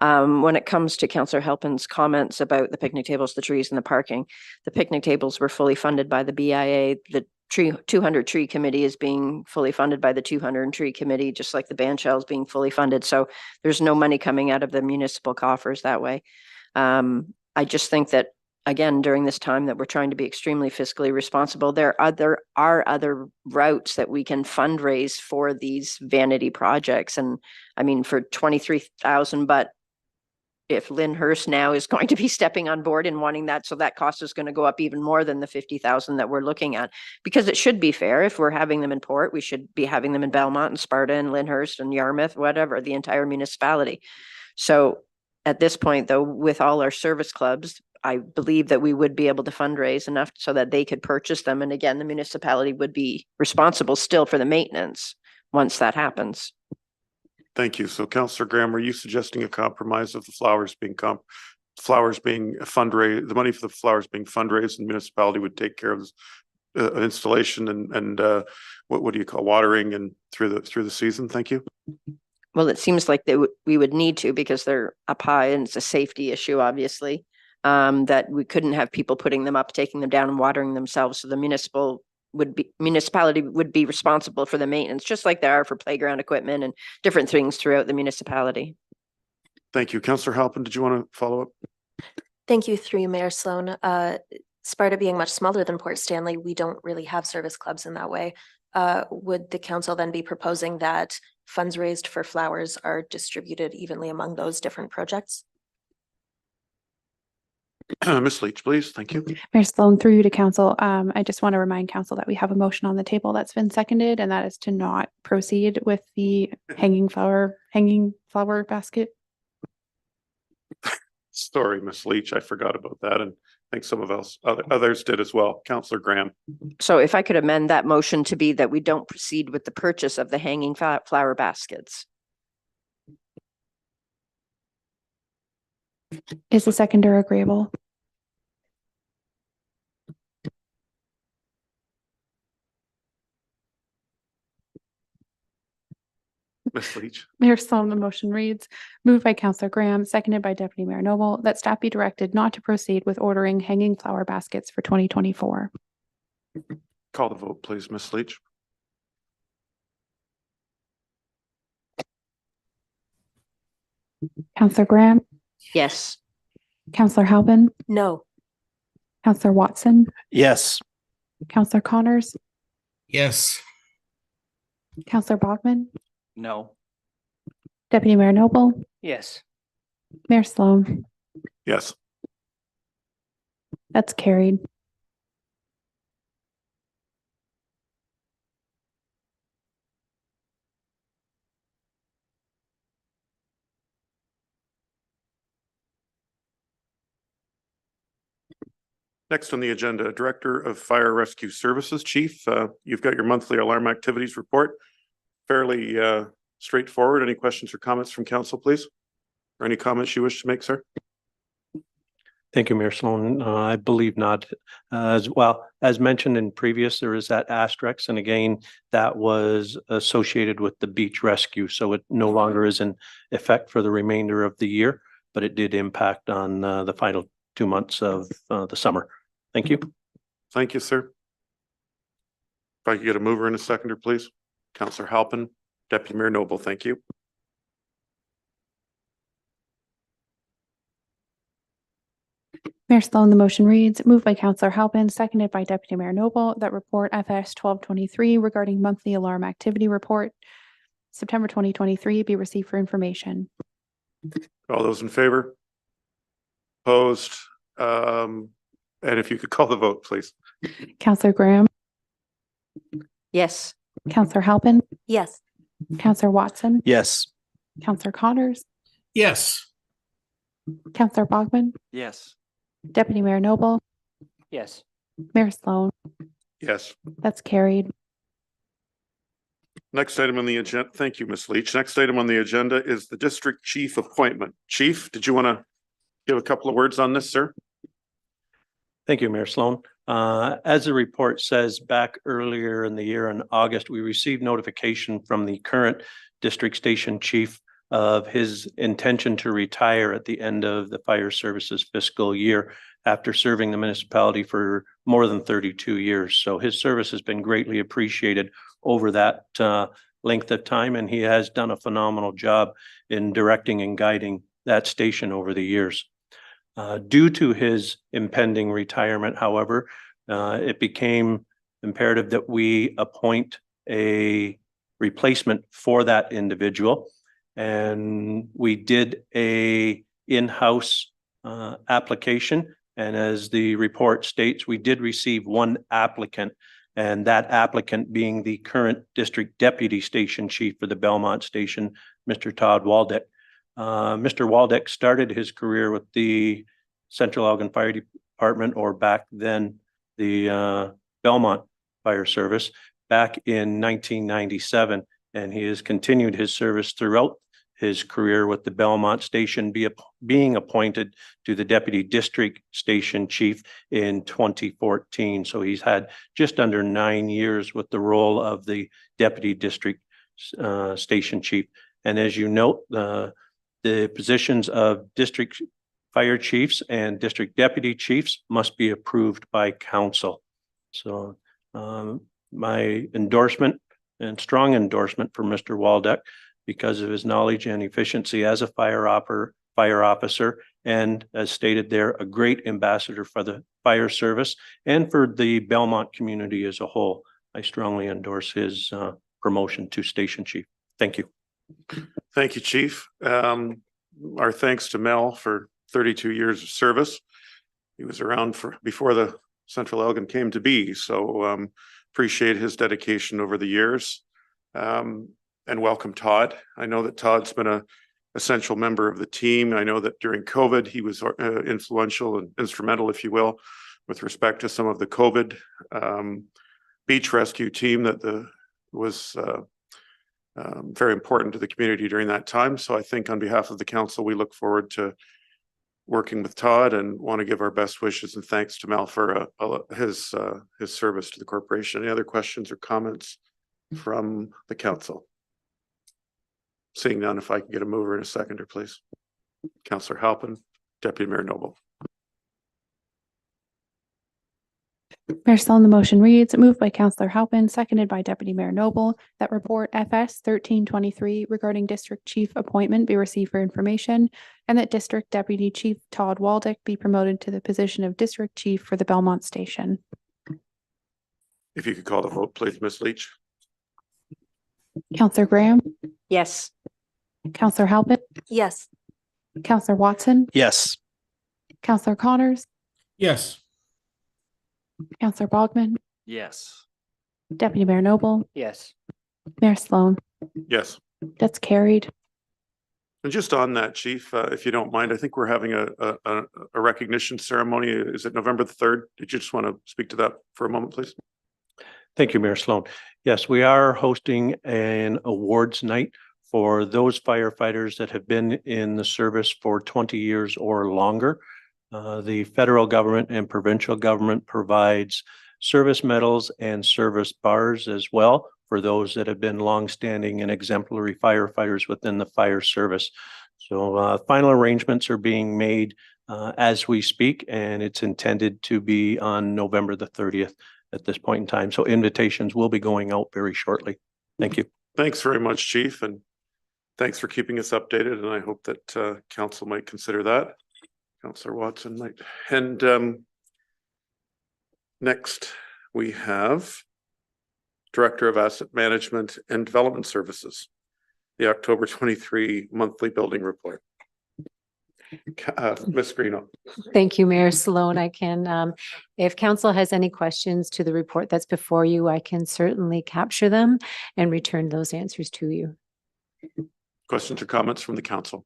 When it comes to Councillor Halpin's comments about the picnic tables, the trees, and the parking, the picnic tables were fully funded by the BIA. The 200 tree committee is being fully funded by the 200 tree committee, just like the Bandshell is being fully funded. So there's no money coming out of the municipal coffers that way. I just think that, again, during this time that we're trying to be extremely fiscally responsible, there are other routes that we can fundraise for these vanity projects. And I mean, for 23,000, but if Lyndhurst now is going to be stepping on board and wanting that, so that cost is going to go up even more than the 50,000 that we're looking at, because it should be fair. If we're having them in Port, we should be having them in Belmont and Sparta and Lyndhurst and Yarmouth, whatever, the entire municipality. So at this point, though, with all our service clubs, I believe that we would be able to fundraise enough so that they could purchase them. And again, the municipality would be responsible still for the maintenance once that happens. Thank you. So Councillor Graham, are you suggesting a compromise of the flowers being fundraised, the money for the flowers being fundraised, and the municipality would take care of this installation and what do you call watering and through the season? Thank you. Well, it seems like we would need to, because they're up high and it's a safety issue, obviously, that we couldn't have people putting them up, taking them down and watering themselves. So the municipality would be responsible for the maintenance, just like they are for playground equipment and different things throughout the municipality. Thank you. Councillor Halpin, did you want to follow up? Thank you, through you, Mayor Sloan. Sparta being much smaller than Port Stanley, we don't really have service clubs in that way. Would the council then be proposing that funds raised for flowers are distributed evenly among those different projects? Ms. Leach, please. Thank you. Mayor Sloan, through you to council. I just want to remind council that we have a motion on the table that's been seconded, and that is to not proceed with the hanging flower basket. Sorry, Ms. Leach, I forgot about that, and I think some of others did as well. Councillor Graham. So if I could amend that motion to be that we don't proceed with the purchase of the hanging flower baskets. Is the seconder agreeable? Ms. Leach. Mayor Sloan, the motion reads, moved by Councillor Graham, seconded by Deputy Mayor Noble, that staff be directed not to proceed with ordering hanging flower baskets for 2024. Call the vote, please, Ms. Leach. Councillor Graham, Yes. Councillor Halpin, No. Councillor Watson, Yes. Councillor Connors, Yes. Councillor Bogman, No. Deputy Mayor Noble, Yes. Mayor Sloan. Yes. That's carried. Next on the agenda, Director of Fire Rescue Services, Chief, you've got your monthly alarm activities report. Fairly straightforward. Any questions or comments from council, please? Or any comments you wish to make, sir? Thank you, Mayor Sloan. I believe not. As well, as mentioned in previous, there is that asterisk, and again, that was associated with the beach rescue, so it no longer is in effect for the remainder of the year, but it did impact on the final 2 months of the summer. Thank you. Thank you, sir. If I could get a mover and a seconder, please. Councillor Halpin, Deputy Mayor Noble, thank you. Mayor Sloan, the motion reads, moved by Councillor Halpin, seconded by Deputy Mayor Noble, that report FS 1223 regarding monthly alarm activity report. September 2023 be received for information. All those in favor? Opposed? And if you could call the vote, please. Counselor Graham, Yes. Counselor Halpin, Yes. Counselor Watson, Yes. Counselor Connors, Yes. Counselor Bogman, Yes. Deputy Mayor Noble, Yes. Mayor Sloan. Yes. That's carried. Next item on the agenda. Thank you, Ms. Leach. Next item on the agenda is the district chief appointment. Chief, did you want to give a couple of words on this, sir? Thank you, Mayor Sloan. As the report says, back earlier in the year in August, we received notification from the current district station chief of his intention to retire at the end of the fire services fiscal year after serving the municipality for more than 32 years. So his service has been greatly appreciated over that length of time, and he has done a phenomenal job in directing and guiding that station over the years. Due to his impending retirement, however, it became imperative that we appoint a replacement for that individual. And we did a in-house application. And as the report states, we did receive one applicant, and that applicant being the current district deputy station chief for the Belmont station, Mr. Todd Waldeck. Mr. Waldeck started his career with the Central Elgin Fire Department, or back then the Belmont Fire Service, back in 1997, and he has continued his service throughout his career with the Belmont station, being appointed to the deputy district station chief in 2014. So he's had just under 9 years with the role of the deputy district station chief. And as you note, the positions of district fire chiefs and district deputy chiefs must be approved by council. So my endorsement and strong endorsement for Mr. Waldeck, because of his knowledge and efficiency as a fire officer, and as stated there, a great ambassador for the fire service and for the Belmont community as a whole. I strongly endorse his promotion to station chief. Thank you. Thank you, Chief. Our thanks to Mel for 32 years of service. He was around for before the Central Elgin came to be, so appreciate his dedication over the years. And welcome, Todd. I know that Todd's been an essential member of the team. I know that during COVID, he was influential and instrumental, if you will, with respect to some of the COVID beach rescue team that was very important to the community during that time. So I think on behalf of the council, we look forward to working with Todd and want to give our best wishes and thanks to Mel for his service to the corporation. Any other questions or comments from the council? Seeing none, if I can get a mover and a seconder, please. Councillor Halpin, Deputy Mayor Noble. Mayor Sloan, the motion reads, moved by Counselor Halpin, seconded by Deputy Mayor Noble, that report FS 1323 regarding district chief appointment be received for information, and that district deputy chief Todd Waldeck be promoted to the position of district chief for the Belmont station. If you could call the vote, please, Ms. Leach. Counselor Graham, Yes. Counselor Halpin, Yes. Counselor Watson, Yes. Counselor Connors, Yes. Counselor Bogman, Yes. Deputy Mayor Noble, Yes. Mayor Sloan. Yes. That's carried. And just on that, Chief, if you don't mind, I think we're having a recognition ceremony. Is it November the 3rd? Did you just want to speak to that for a moment, please? Thank you, Mayor Sloan. Yes, we are hosting an awards night for those firefighters that have been in the service for 20 years or longer. The federal government and provincial government provides service medals and service bars as well for those that have been longstanding and exemplary firefighters within the fire service. So final arrangements are being made as we speak, and it's intended to be on November the 30th at this point in time. So invitations will be going out very shortly. Thank you. Thanks very much, Chief, and thanks for keeping us updated. And I hope that council might consider that. Councillor Watson might. And next we have Director of Asset Management and Development Services. the October 23 monthly building report. Ms. Greeno. Thank you, Mayor Sloan. I can, if council has any questions to the report that's before you, I can certainly capture them and return those answers to you. Questions or comments from the council?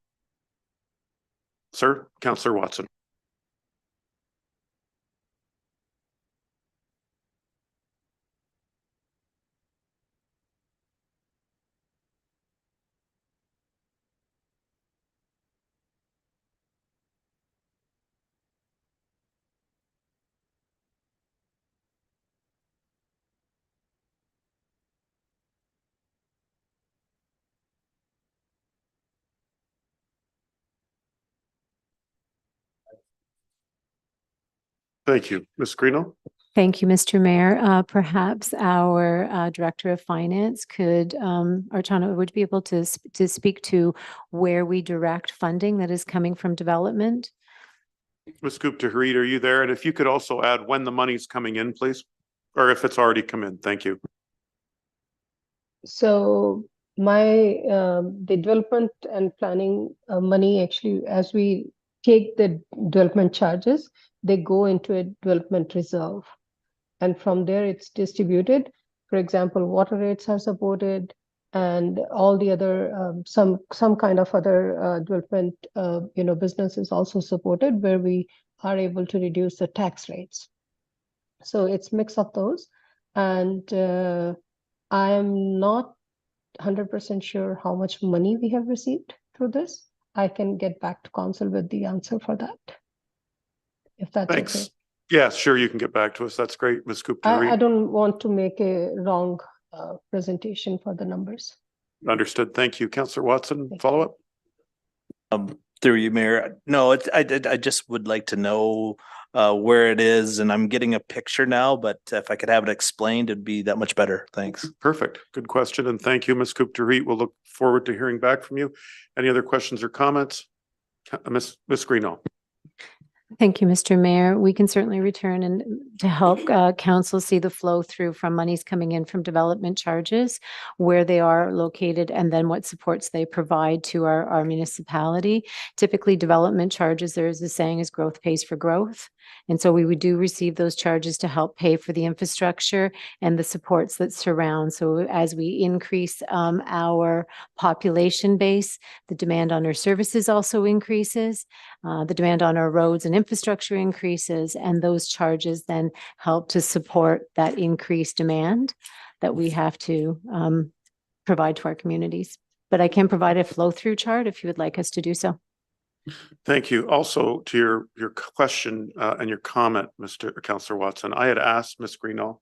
Sir, Councillor Watson. Thank you. Ms. Greeno. Thank you, Mr. Mayor. Perhaps our Director of Finance could, Archana, would be able to speak to where we direct funding that is coming from development? Ms. Gupta-Harit, are you there? And if you could also add when the money's coming in, please, or if it's already come in. Thank you. So my the development and planning money, actually, as we take the development charges, they go into a development reserve. And from there it's distributed. For example, water rates are supported and all the other, some kind of other development, business is also supported where we are able to reduce the tax rates. So it's mix of those. And I am not 100% sure how much money we have received through this. I can get back to council with the answer for that, if that's Thanks. okay. Yeah, sure. You can get back to us. That's great, Ms. Gupta-Harit. I don't want to make a wrong presentation for the numbers. Understood. Thank you. Councillor Watson, follow up? Through you, Mayor. No, I just would like to know where it is, and I'm getting a picture now, but if I could have it explained, it'd be that much better. Thanks. Perfect. Good question. And thank you, Ms. Gupta-Harit. We'll look forward to hearing back from you. Any other questions or comments? Ms. Greeno. Thank you, Mr. Mayor. We can certainly return and to help council see the flow through from monies coming in from development charges, where they are located, and then what supports they provide to our municipality. Typically, development charges, there is a saying, is growth pays for growth. And so we do receive those charges to help pay for the infrastructure and the supports that surround. So as we increase our population base, the demand on our services also increases, the demand on our roads and infrastructure increases, and those charges then help to support that increased demand that we have to provide to our communities. But I can provide a flow-through chart if you would like us to do so. Thank you. Also, to your question and your comment, Councillor Watson, I had asked Ms. Greeno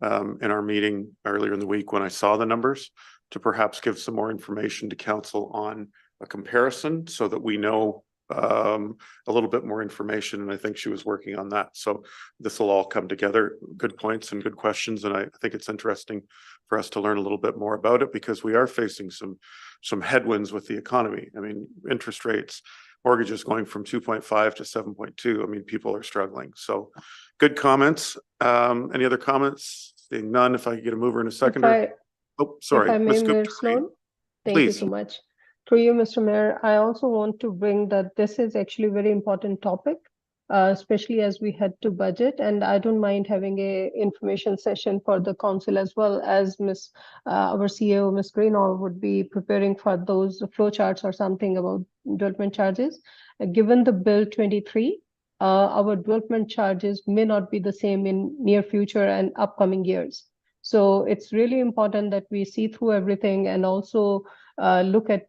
in our meeting earlier in the week when I saw the numbers to perhaps give some more information to council on a comparison so that we know a little bit more information, and I think she was working on that. So this will all come together. Good points and good questions, and I think it's interesting for us to learn a little bit more about it because we are facing some headwinds with the economy. I mean, interest rates, mortgages going from 2.5 to 7.2. I mean, people are struggling. So good comments. Any other comments? Seeing none, if I could get a mover in a second. Oh, sorry. If I may, Ms. Mayor Gupta-Harit. Sloan, thank you so much. Through you, Mr. Mayor, I also want to bring that this is actually a very important topic, especially as we head to budget. And I don't mind having a information session for the council as well as our CEO, Ms. Greeno, would be preparing for those flowcharts or something about development charges. Given the Bill 23, our development charges may not be the same in near future and upcoming years. So it's really important that we see through everything and also look at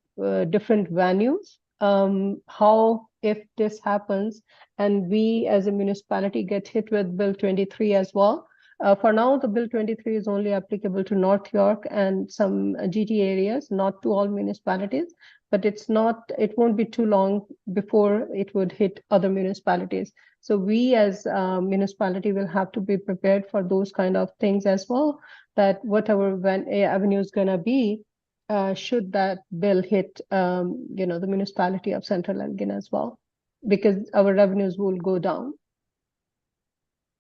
different venues, how if this happens and we as a municipality get hit with Bill 23 as well. For now, the Bill 23 is only applicable to North York and some GT areas, not to all municipalities, but it won't be too long before it would hit other municipalities. So we as a municipality will have to be prepared for those kind of things as well, that whatever avenue is gonna be, should that bill hit, the municipality of Central Elgin as well, because our revenues will go down.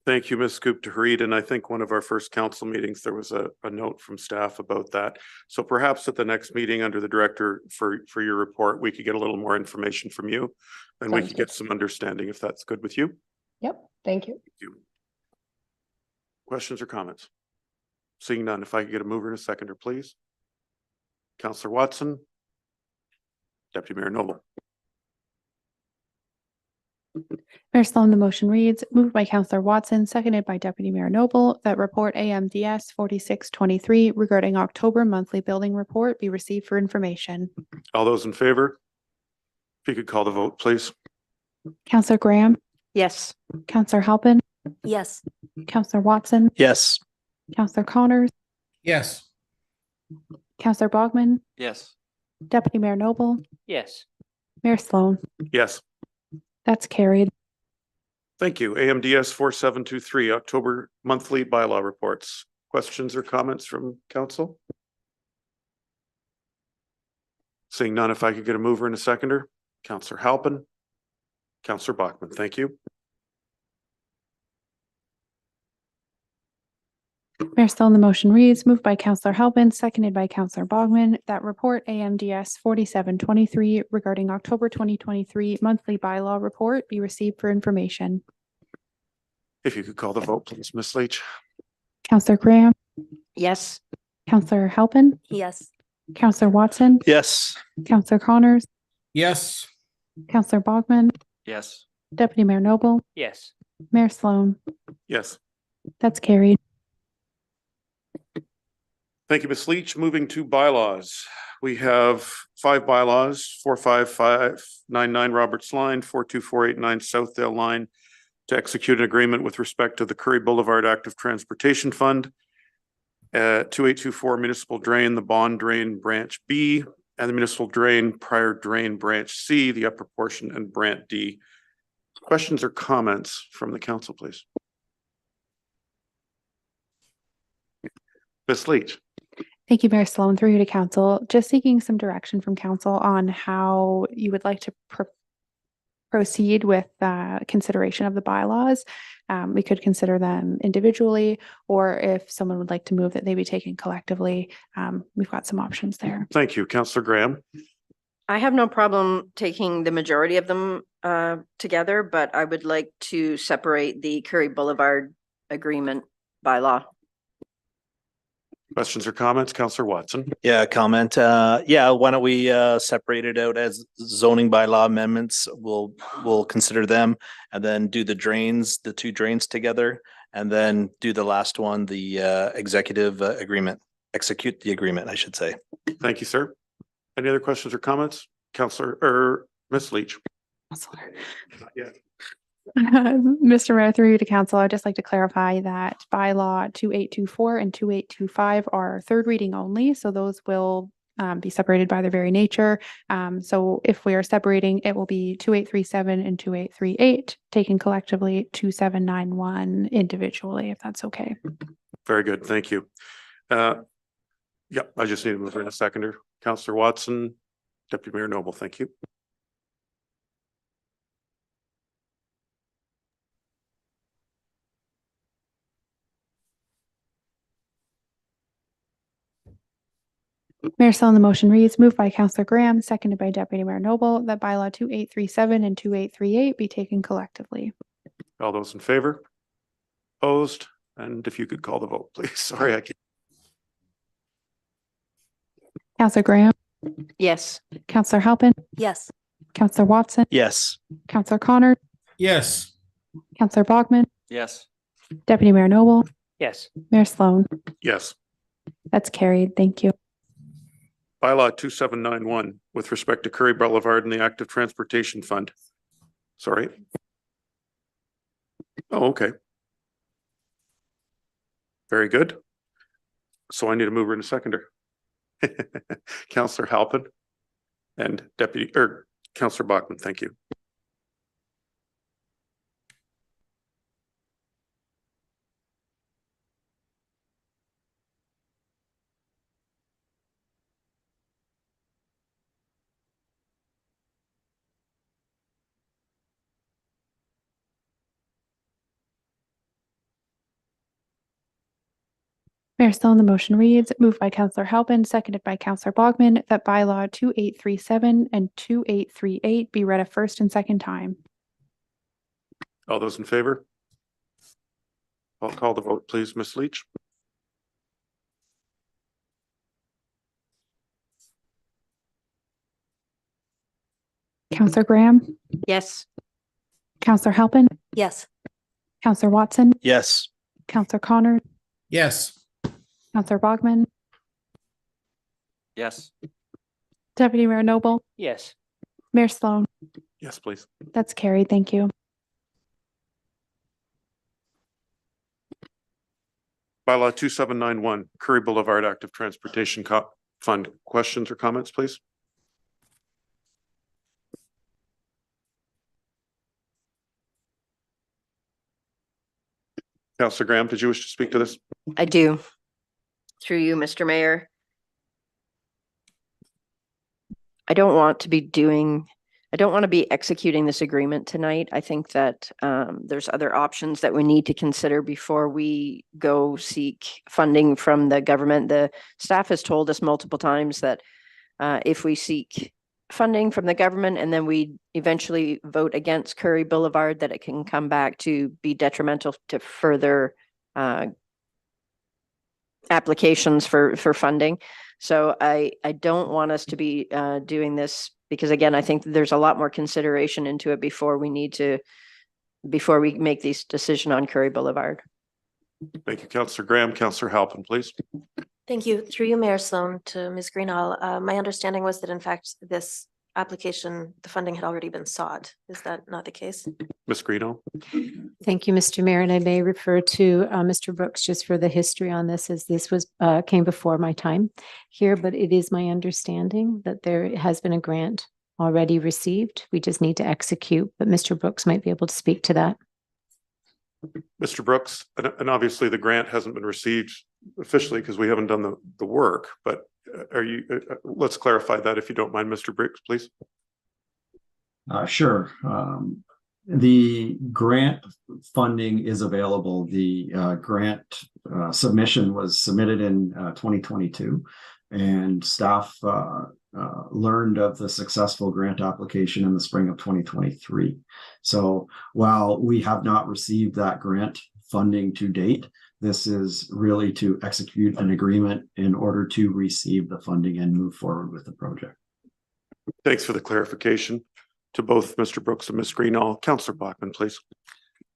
Thank you, Ms. Scoop to Hareed. And I think one of our first council meetings, there was a note from staff about that. So perhaps at the next meeting under the director for your report, we could get a little more information from you and we Sounds could get good. some understanding if that's good with you. Yep, thank you. Thank you. Questions or comments? Seeing none, if I could get a mover and a seconder, please. Councillor Watson. Deputy Mayor Noble. Mayor Sloan, the motion reads, moved by Councillor Watson, seconded by Deputy Mayor Noble, that report AMDS 4623 regarding October monthly building report be received for information. All those in favor? If you could call the vote, please. Councillor Graham, Yes. Councillor Halpin, Yes. Councillor Watson, Yes. Councillor Connors, Yes. Councillor Bogman, Yes. Deputy Mayor Noble, Yes. Mayor Sloan. Yes. That's carried. Thank you. AMDS 4723, October monthly bylaw reports. Questions or comments from council? Seeing none, if I could get a mover and a seconder. Councillor Halpin. Councillor Bachman, thank you. Mayor Sloan, the motion reads, moved by Councillor Halpin, seconded by Councillor Bogman, that report AMDS 4723 regarding October 2023 monthly bylaw report be received for information. If you could call the vote, please, Ms. Leach. Councillor Graham, Yes. Councillor Halpin, Yes. Councillor Watson, Yes. Councillor Connors, Yes. Councillor Bogman, Yes. Deputy Mayor Noble, Yes. Mayor Sloan. Yes. That's carried. Thank you, Ms. Leach. Moving to bylaws. We have 5 bylaws, 45599 Roberts Line, 42489 Southdale Line, to execute an agreement with respect to the Curry Boulevard Active Transportation Fund, 2824 Municipal Drain, the Bond Drain Branch B, and the Municipal Drain Prior Drain Branch C, the upper portion, and Branch D. Questions or comments from the council, please? Ms. Leach. Thank you, Mayor Sloan. Through you to council. Just seeking some direction from council on how you would like to proceed with consideration of the bylaws. We could consider them individually, or if someone would like to move that they be taken collectively, we've got some options there. Thank you. Councillor Graham. I have no problem taking the majority of them together, but I would like to separate the Curry Boulevard agreement bylaw. Questions or comments? Councillor Watson. Yeah, comment. Yeah, why don't we separate it out as zoning bylaw amendments? We'll consider them and then do the drains, the 2 drains together, and then do the last one, the executive agreement, execute the agreement, I should say. Thank you, sir. Any other questions or comments? Councillor or Ms. Leach. Councillor. Not yet. Mr. Mayor, through you to council, I'd just like to clarify that bylaw 2824 and 2825 are 3rd reading only, so those will be separated by their very nature. So if we are separating, it will be 2837 and 2838, taken collectively 2791 individually, if that's okay. Very good. Thank you. Yeah, I just need to move in a seconder. Councillor Watson, Deputy Mayor Noble, thank you. Mayor Sloan, the motion reads, moved by Councillor Graham, seconded by Deputy Mayor Noble, that bylaw 2837 and 2838 be taken collectively. All those in favor? Opposed? And if you could call the vote, please. Sorry, I can't. Councillor Graham, Yes. Councillor Halpin, Yes. Councillor Watson, Yes. Councillor Connors, Yes. Councillor Bogman, Yes. Deputy Mayor Noble, Yes. Mayor Sloan. Yes. That's carried. Thank you. Bylaw 2791 with respect to Curry Boulevard and the Active Transportation Fund. Sorry. Oh, okay. Very good. So I need a mover and a seconder. Councillor Halpin and Councillor Bachman, thank you. Mayor Sloan, the motion reads, moved by Councillor Halpin, seconded by Councillor Bogman, that bylaw 2837 and 2838 be read a first and second time. All those in favor? I'll call the vote, please, Ms. Leach. Councillor Graham, Yes. Councillor Halpin, Yes. Councillor Watson, Yes. Councillor Connor, Yes. Councillor Bogman, Yes. Deputy Mayor Noble, Yes. Mayor Sloan. Yes, please. That's carried. Thank you. Bylaw 2791, Curry Boulevard Active Transportation Fund. Questions or comments, please? Councillor Graham, did you wish to speak to this? I do. Through you, Mr. Mayor. I don't want to be executing this agreement tonight. I think that there's other options that we need to consider before we go seek funding from the government. The staff has told us multiple times that if we seek funding from the government and then we eventually vote against Curry Boulevard, that it can come back to be detrimental to further applications for funding. So I don't want us to be doing this because, again, I think there's a lot more consideration into it before we make this decision on Curry Boulevard. Thank you, Councillor Graham. Councillor Halpin, please. Thank you. Through you, Mayor Sloan, to Ms. Greenall. My understanding was that in fact, this application, the funding had already been sought. Is that not the case? Ms. Greeno. Thank you, Mr. Mayor, and I may refer to Mr. Brooks just for the history on this, as this was came before my time here, but it is my understanding that there has been a grant already received. We just need to execute, but Mr. Brooks might be able to speak to that. Mr. Brooks, and obviously the grant hasn't been received officially because we haven't done the work, but are you, let's clarify that if you don't mind, Mr. Brooks, please. Sure. The grant funding is available. The grant submission was submitted in 2022, and staff learned of the successful grant application in the spring of 2023. So while we have not received that grant funding to date, this is really to execute an agreement in order to receive the funding and move forward with the project. Thanks for the clarification to both Mr. Brooks and Ms. Greenall. Councillor Bachman, please.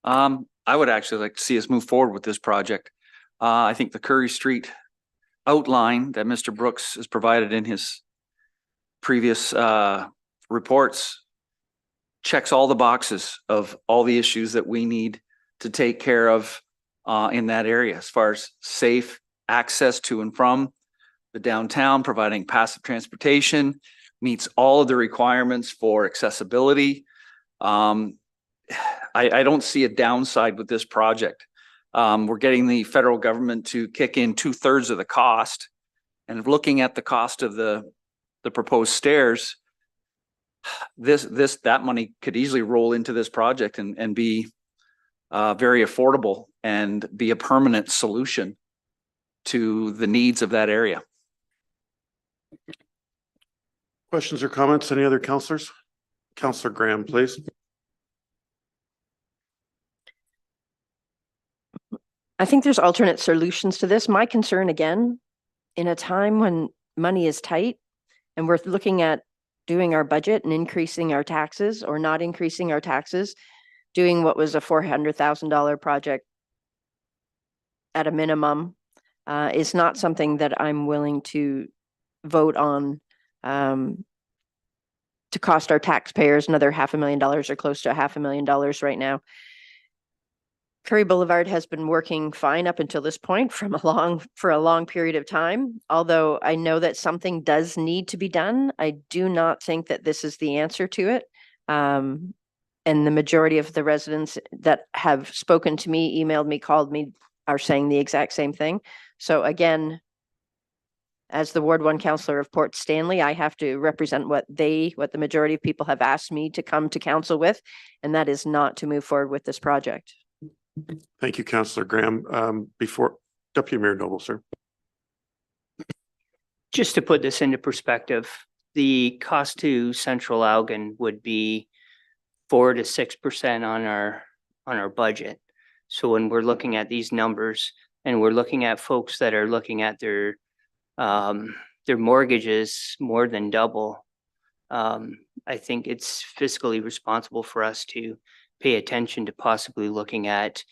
I would actually like to see us move forward with this project. I think the Curry Street outline that Mr. Brooks has provided in his previous reports checks all the boxes of all the issues that we need to take care of in that area, as far as safe access to and from the downtown, providing passive transportation, meets all of the requirements for accessibility. I don't see a downside with this project. We're getting the federal government to kick in 2/3 of the cost, and looking at the cost of the proposed stairs, that money could easily roll into this project and be very affordable and be a permanent solution to the needs of that area. Questions or comments? Any other councillors? Councillor Graham, please. I think there's alternate solutions to this. My concern, again, in a time when money is tight and we're looking at doing our budget and increasing our taxes or not increasing our taxes, doing what was a $400,000 project at a minimum is not something that I'm willing to vote on to cost our taxpayers another $500,000 or close to $500,000 right now. Curry Boulevard has been working fine up until this point for a long period of time. Although I know that something does need to be done, I do not think that this is the answer to it. And the majority of the residents that have spoken to me, emailed me, called me, are saying the exact same thing. So again, as the Ward 1 Councillor of Port Stanley, I have to represent what the majority of people have asked me to come to council with, and that is not to move forward with this project. Thank you, Councillor Graham. Before Deputy Mayor Noble, sir. Just to put this into perspective, the cost to Central Elgin would be 4 to 6% on our budget. So when we're looking at these numbers and we're looking at folks that are looking at their mortgages more than double, I think it's fiscally responsible for us to pay attention to possibly looking at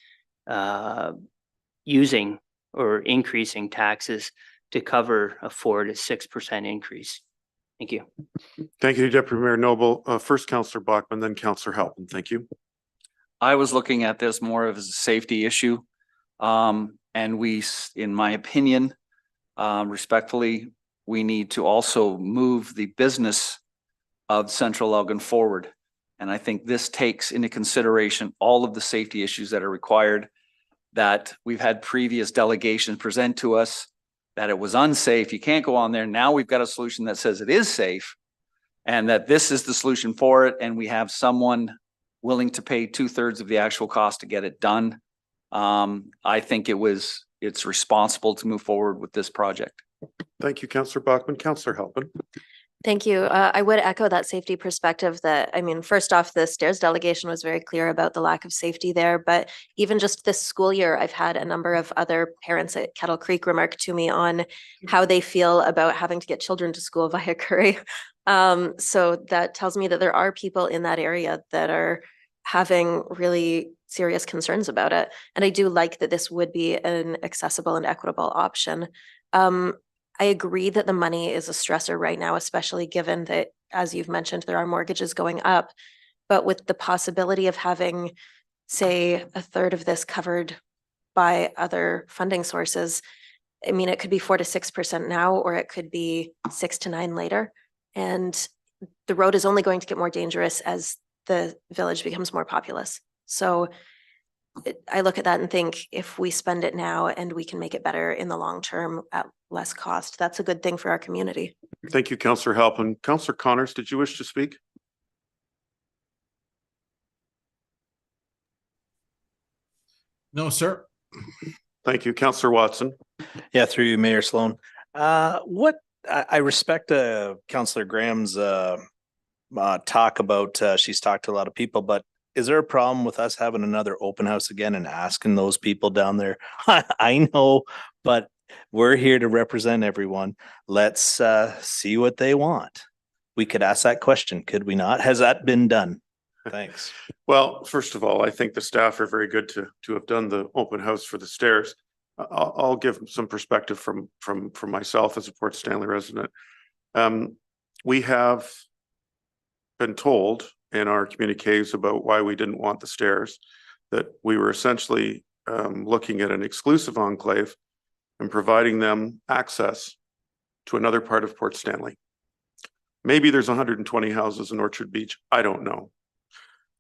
using or increasing taxes to cover a 4 to 6% increase. Thank you. Thank you, Deputy Mayor Noble. First, Councillor Bachman, then Councillor Halpin. Thank you. I was looking at this more of as a safety issue. And in my opinion, respectfully, we need to also move the business of Central Elgin forward. And I think this takes into consideration all of the safety issues that are required, that we've had previous delegations present to us, that it was unsafe. You can't go on there. Now we've got a solution that says it is safe and that this is the solution for it. And we have someone willing to pay 2/3 of the actual cost to get it done. I think it's responsible to move forward with this project. Thank you, Councillor Bachman. Councillor Halpin. Thank you. I would echo that safety perspective that, I mean, first off, the stairs delegation was very clear about the lack of safety there, but even just this school year, I've had a number of other parents at Kettle Creek remark to me on how they feel about having to get children to school via Curry. So that tells me that there are people in that area that are having really serious concerns about it. And I do like that this would be an accessible and equitable option. I agree that the money is a stressor right now, especially given that, as you've mentioned, there are mortgages going up. But with the possibility of having, say, 1/3 of this covered by other funding sources, I mean, it could be 4 to 6% now, or it could be 6 to 9 later. And the road is only going to get more dangerous as the village becomes more populous. So I look at that and think, if we spend it now and we can make it better in the long term at less cost, that's a good thing for our community. Thank you, Councillor Halpin. Councillor Connors, did you wish to speak? No, sir. Thank you, Councillor Watson. Yeah, through you, Mayor Sloan. I respect Councillor Graham's talk about she's talked to a lot of people, but is there a problem with us having another open house again and asking those people down there? I know, but we're here to represent everyone. Let's see what they want. We could ask that question, could we not? Has that been done? Thanks. Well, first of all, I think the staff are very good to have done the open house for the stairs. I'll give some perspective from myself as a Port Stanley resident. We have been told in our communiques about why we didn't want the stairs, that we were essentially looking at an exclusive enclave and providing them access to another part of Port Stanley. Maybe there's 120 houses in Orchard Beach. I don't know.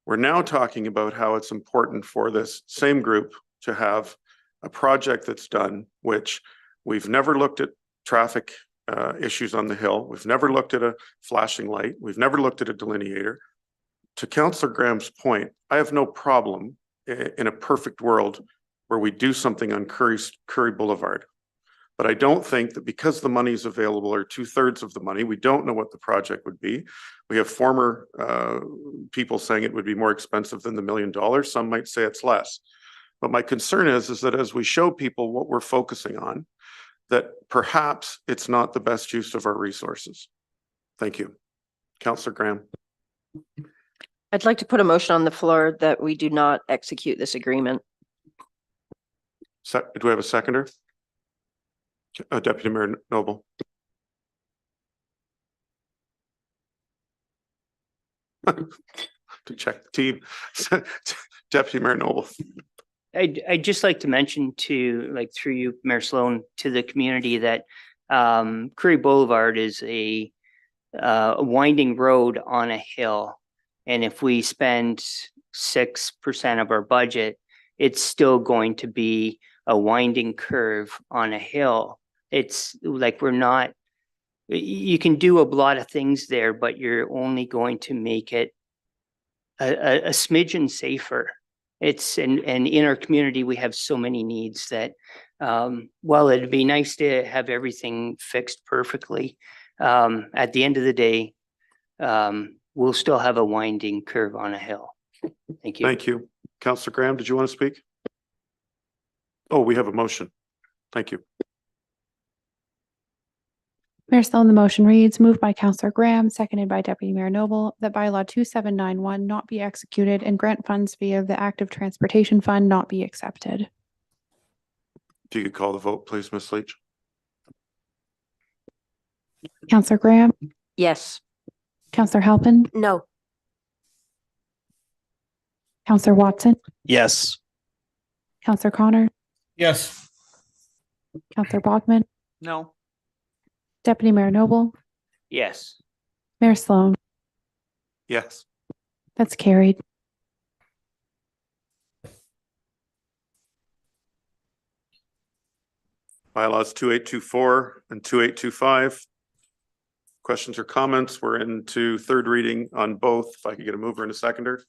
We're now talking about how it's important for this same group to have a project that's done, which we've never looked at traffic issues on the hill. We've never looked at a flashing light. We've never looked at a delineator. To Councillor Graham's point, I have no problem in a perfect world where we do something on Curry Boulevard. But I don't think that because the money is available, or 2/3 of the money, we don't know what the project would be. We have former people saying it would be more expensive than the $1 million. Some might say it's less. But my concern is that as we show people what we're focusing on, that perhaps it's not the best use of our resources. Thank you. Councillor Graham. I'd like to put a motion on the floor that we do not execute this agreement. Do we have a seconder? Deputy Mayor Noble. To check the team. Deputy Mayor Noble. I'd just like to mention to, like, through you, Mayor Sloan, to the community that Curry Boulevard is a winding road on a hill. And if we spend 6% of our budget, it's still going to be a winding curve on a hill. It's like you can do a lot of things there, but you're only going to make it a smidgen safer. And in our community, we have so many needs that while it'd be nice to have everything fixed perfectly, at the end of the day, we'll still have a winding curve on a hill. Thank you. Thank you. Councillor Graham, did you want to speak? Oh, we have a motion. Thank you. Mayor Sloan, the motion reads, moved by Councillor Graham, seconded by Deputy Mayor Noble, that bylaw 2791 not be executed and grant funds via the Active Transportation Fund not be accepted. If you could call the vote, please, Ms. Leach. Councillor Graham, Yes. Councillor Halpin, No. Councillor Watson, Yes. Councillor Connor, Yes. Councillor Bogman, No. Deputy Mayor Noble, Yes. Mayor Sloan. Yes. That's carried. Bylaws 2824 and 2825. Questions or comments? We're into third reading on both. If I could get a mover and a seconder.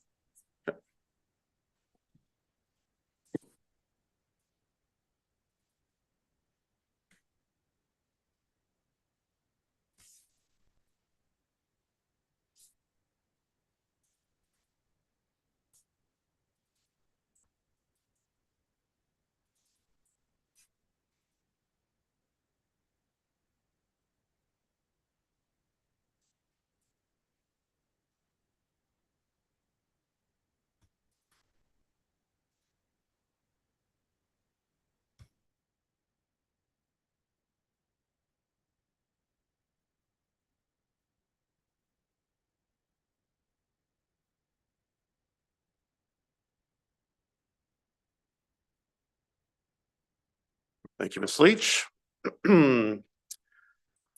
Thank you, Ms. Leach. If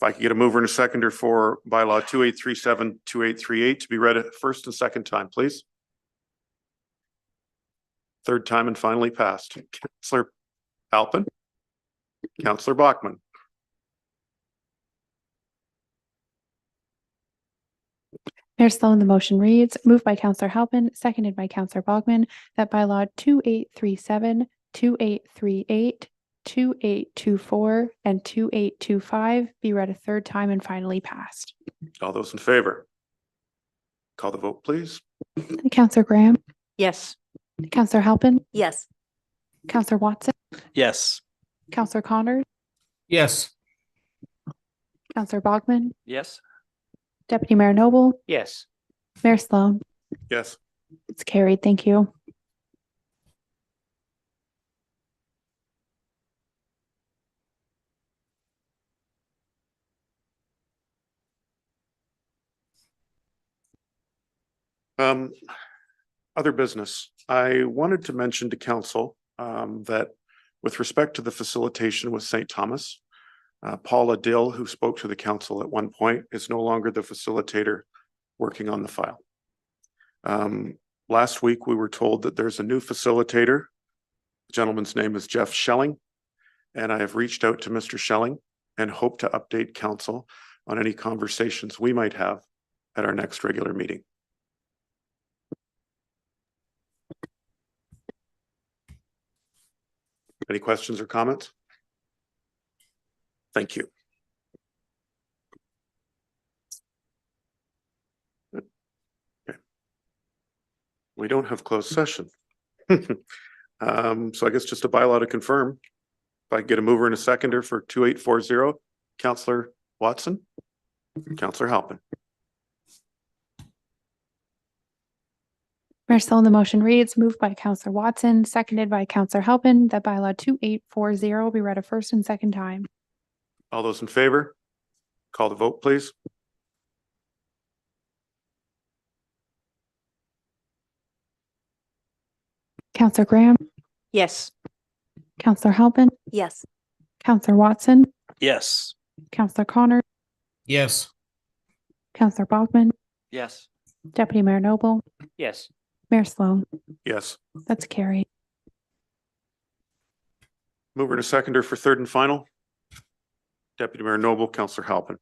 I could get a mover and a seconder for bylaw 2837, 2838 to be read a first and second time, please. Third time and finally passed. Councillor Halpin, Councillor Bachman. Mayor Sloan, the motion reads, moved by Councillor Halpin, seconded by Councillor Bogman, that bylaw 2837, 2838, 2824, and 2825 be read a third time and finally passed. All those in favor? Call the vote, please. Councillor Graham, Yes. Councillor Halpin, Yes. Councillor Watson, Yes. Councillor Connor, Yes. Councillor Bogman, Yes. Deputy Mayor Noble, Yes. Mayor Sloan. Yes. It's carried. Thank you. Other business. I wanted to mention to council that with respect to the facilitation with St. Thomas, Paula Dill, who spoke to the council at one point, is no longer the facilitator working on the file. Last week, we were told that there's a new facilitator. The gentleman's name is Jeff Schelling, and I have reached out to Mr. Schelling and hope to update council on any conversations we might have at our next regular meeting. Any questions or comments? Thank you. Okay. We don't have closed session. So I guess just a bylaw to confirm. If I can get a mover and a seconder for 2840, Councillor Watson, Councillor Halpin. Mayor Sloan, the motion reads, moved by Councillor Watson, seconded by Councillor Halpin, that bylaw 2840 be read a first and second time. All those in favor? Call the vote, please. Councillor Graham, Yes. Councillor Halpin, Yes. Councillor Watson, Yes. Councillor Connor, Yes. Councillor Bogman, Yes. Deputy Mayor Noble, Yes. Mayor Sloan. Yes. That's carried. Mover and a seconder for third and final. Deputy Mayor Noble, Councillor Halpin.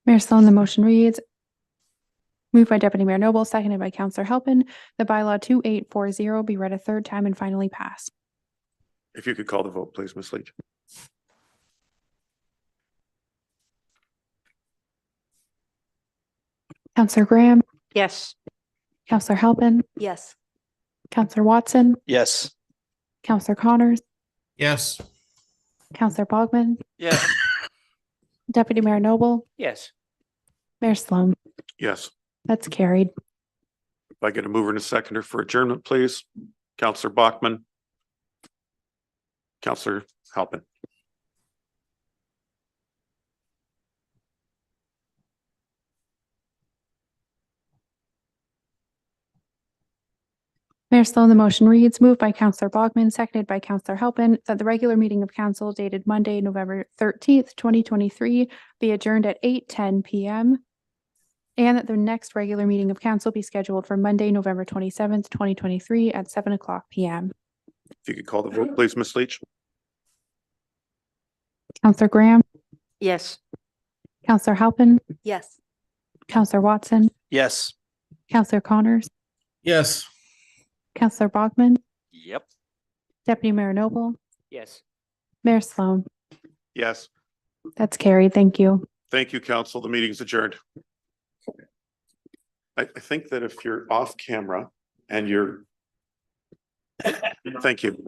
Mayor Sloan, the motion reads, Moved by Deputy Mayor Noble, seconded by Counselor Halpin, that bylaw 2840 be read a third time and finally pass. If you could call the vote, please, Ms. Leach. Counselor Graham, Yes. Counselor Halpin, Yes. Counselor Watson, Yes. Counselor Connors, Yes. Counselor Bogman, Yes. Deputy Mayor Noble, Yes. Mayor Sloan. Yes. That's carried. If I get a mover and a seconder for adjournment, please. Counselor Bachman. Counselor Halpin. Mayor Sloan, the motion reads, moved by Counselor Bogman, seconded by Counselor Halpin, that the regular meeting of council dated Monday, November 13th, 2023 be adjourned at 8:10 p.m. and that the next regular meeting of council be scheduled for Monday, November 27th, 2023 at 7:00 p.m. If you could call the vote, please, Ms. Leach. Counselor Graham, Yes. Counselor Halpin, Yes. Counselor Watson, Yes. Counselor Connors, Yes. Counselor Bogman, Yep. Deputy Mayor Noble, Yes. Mayor Sloan. Yes. That's carried. Thank you. Thank you, council. The meeting's adjourned. I think that if you're off camera and you're, thank you.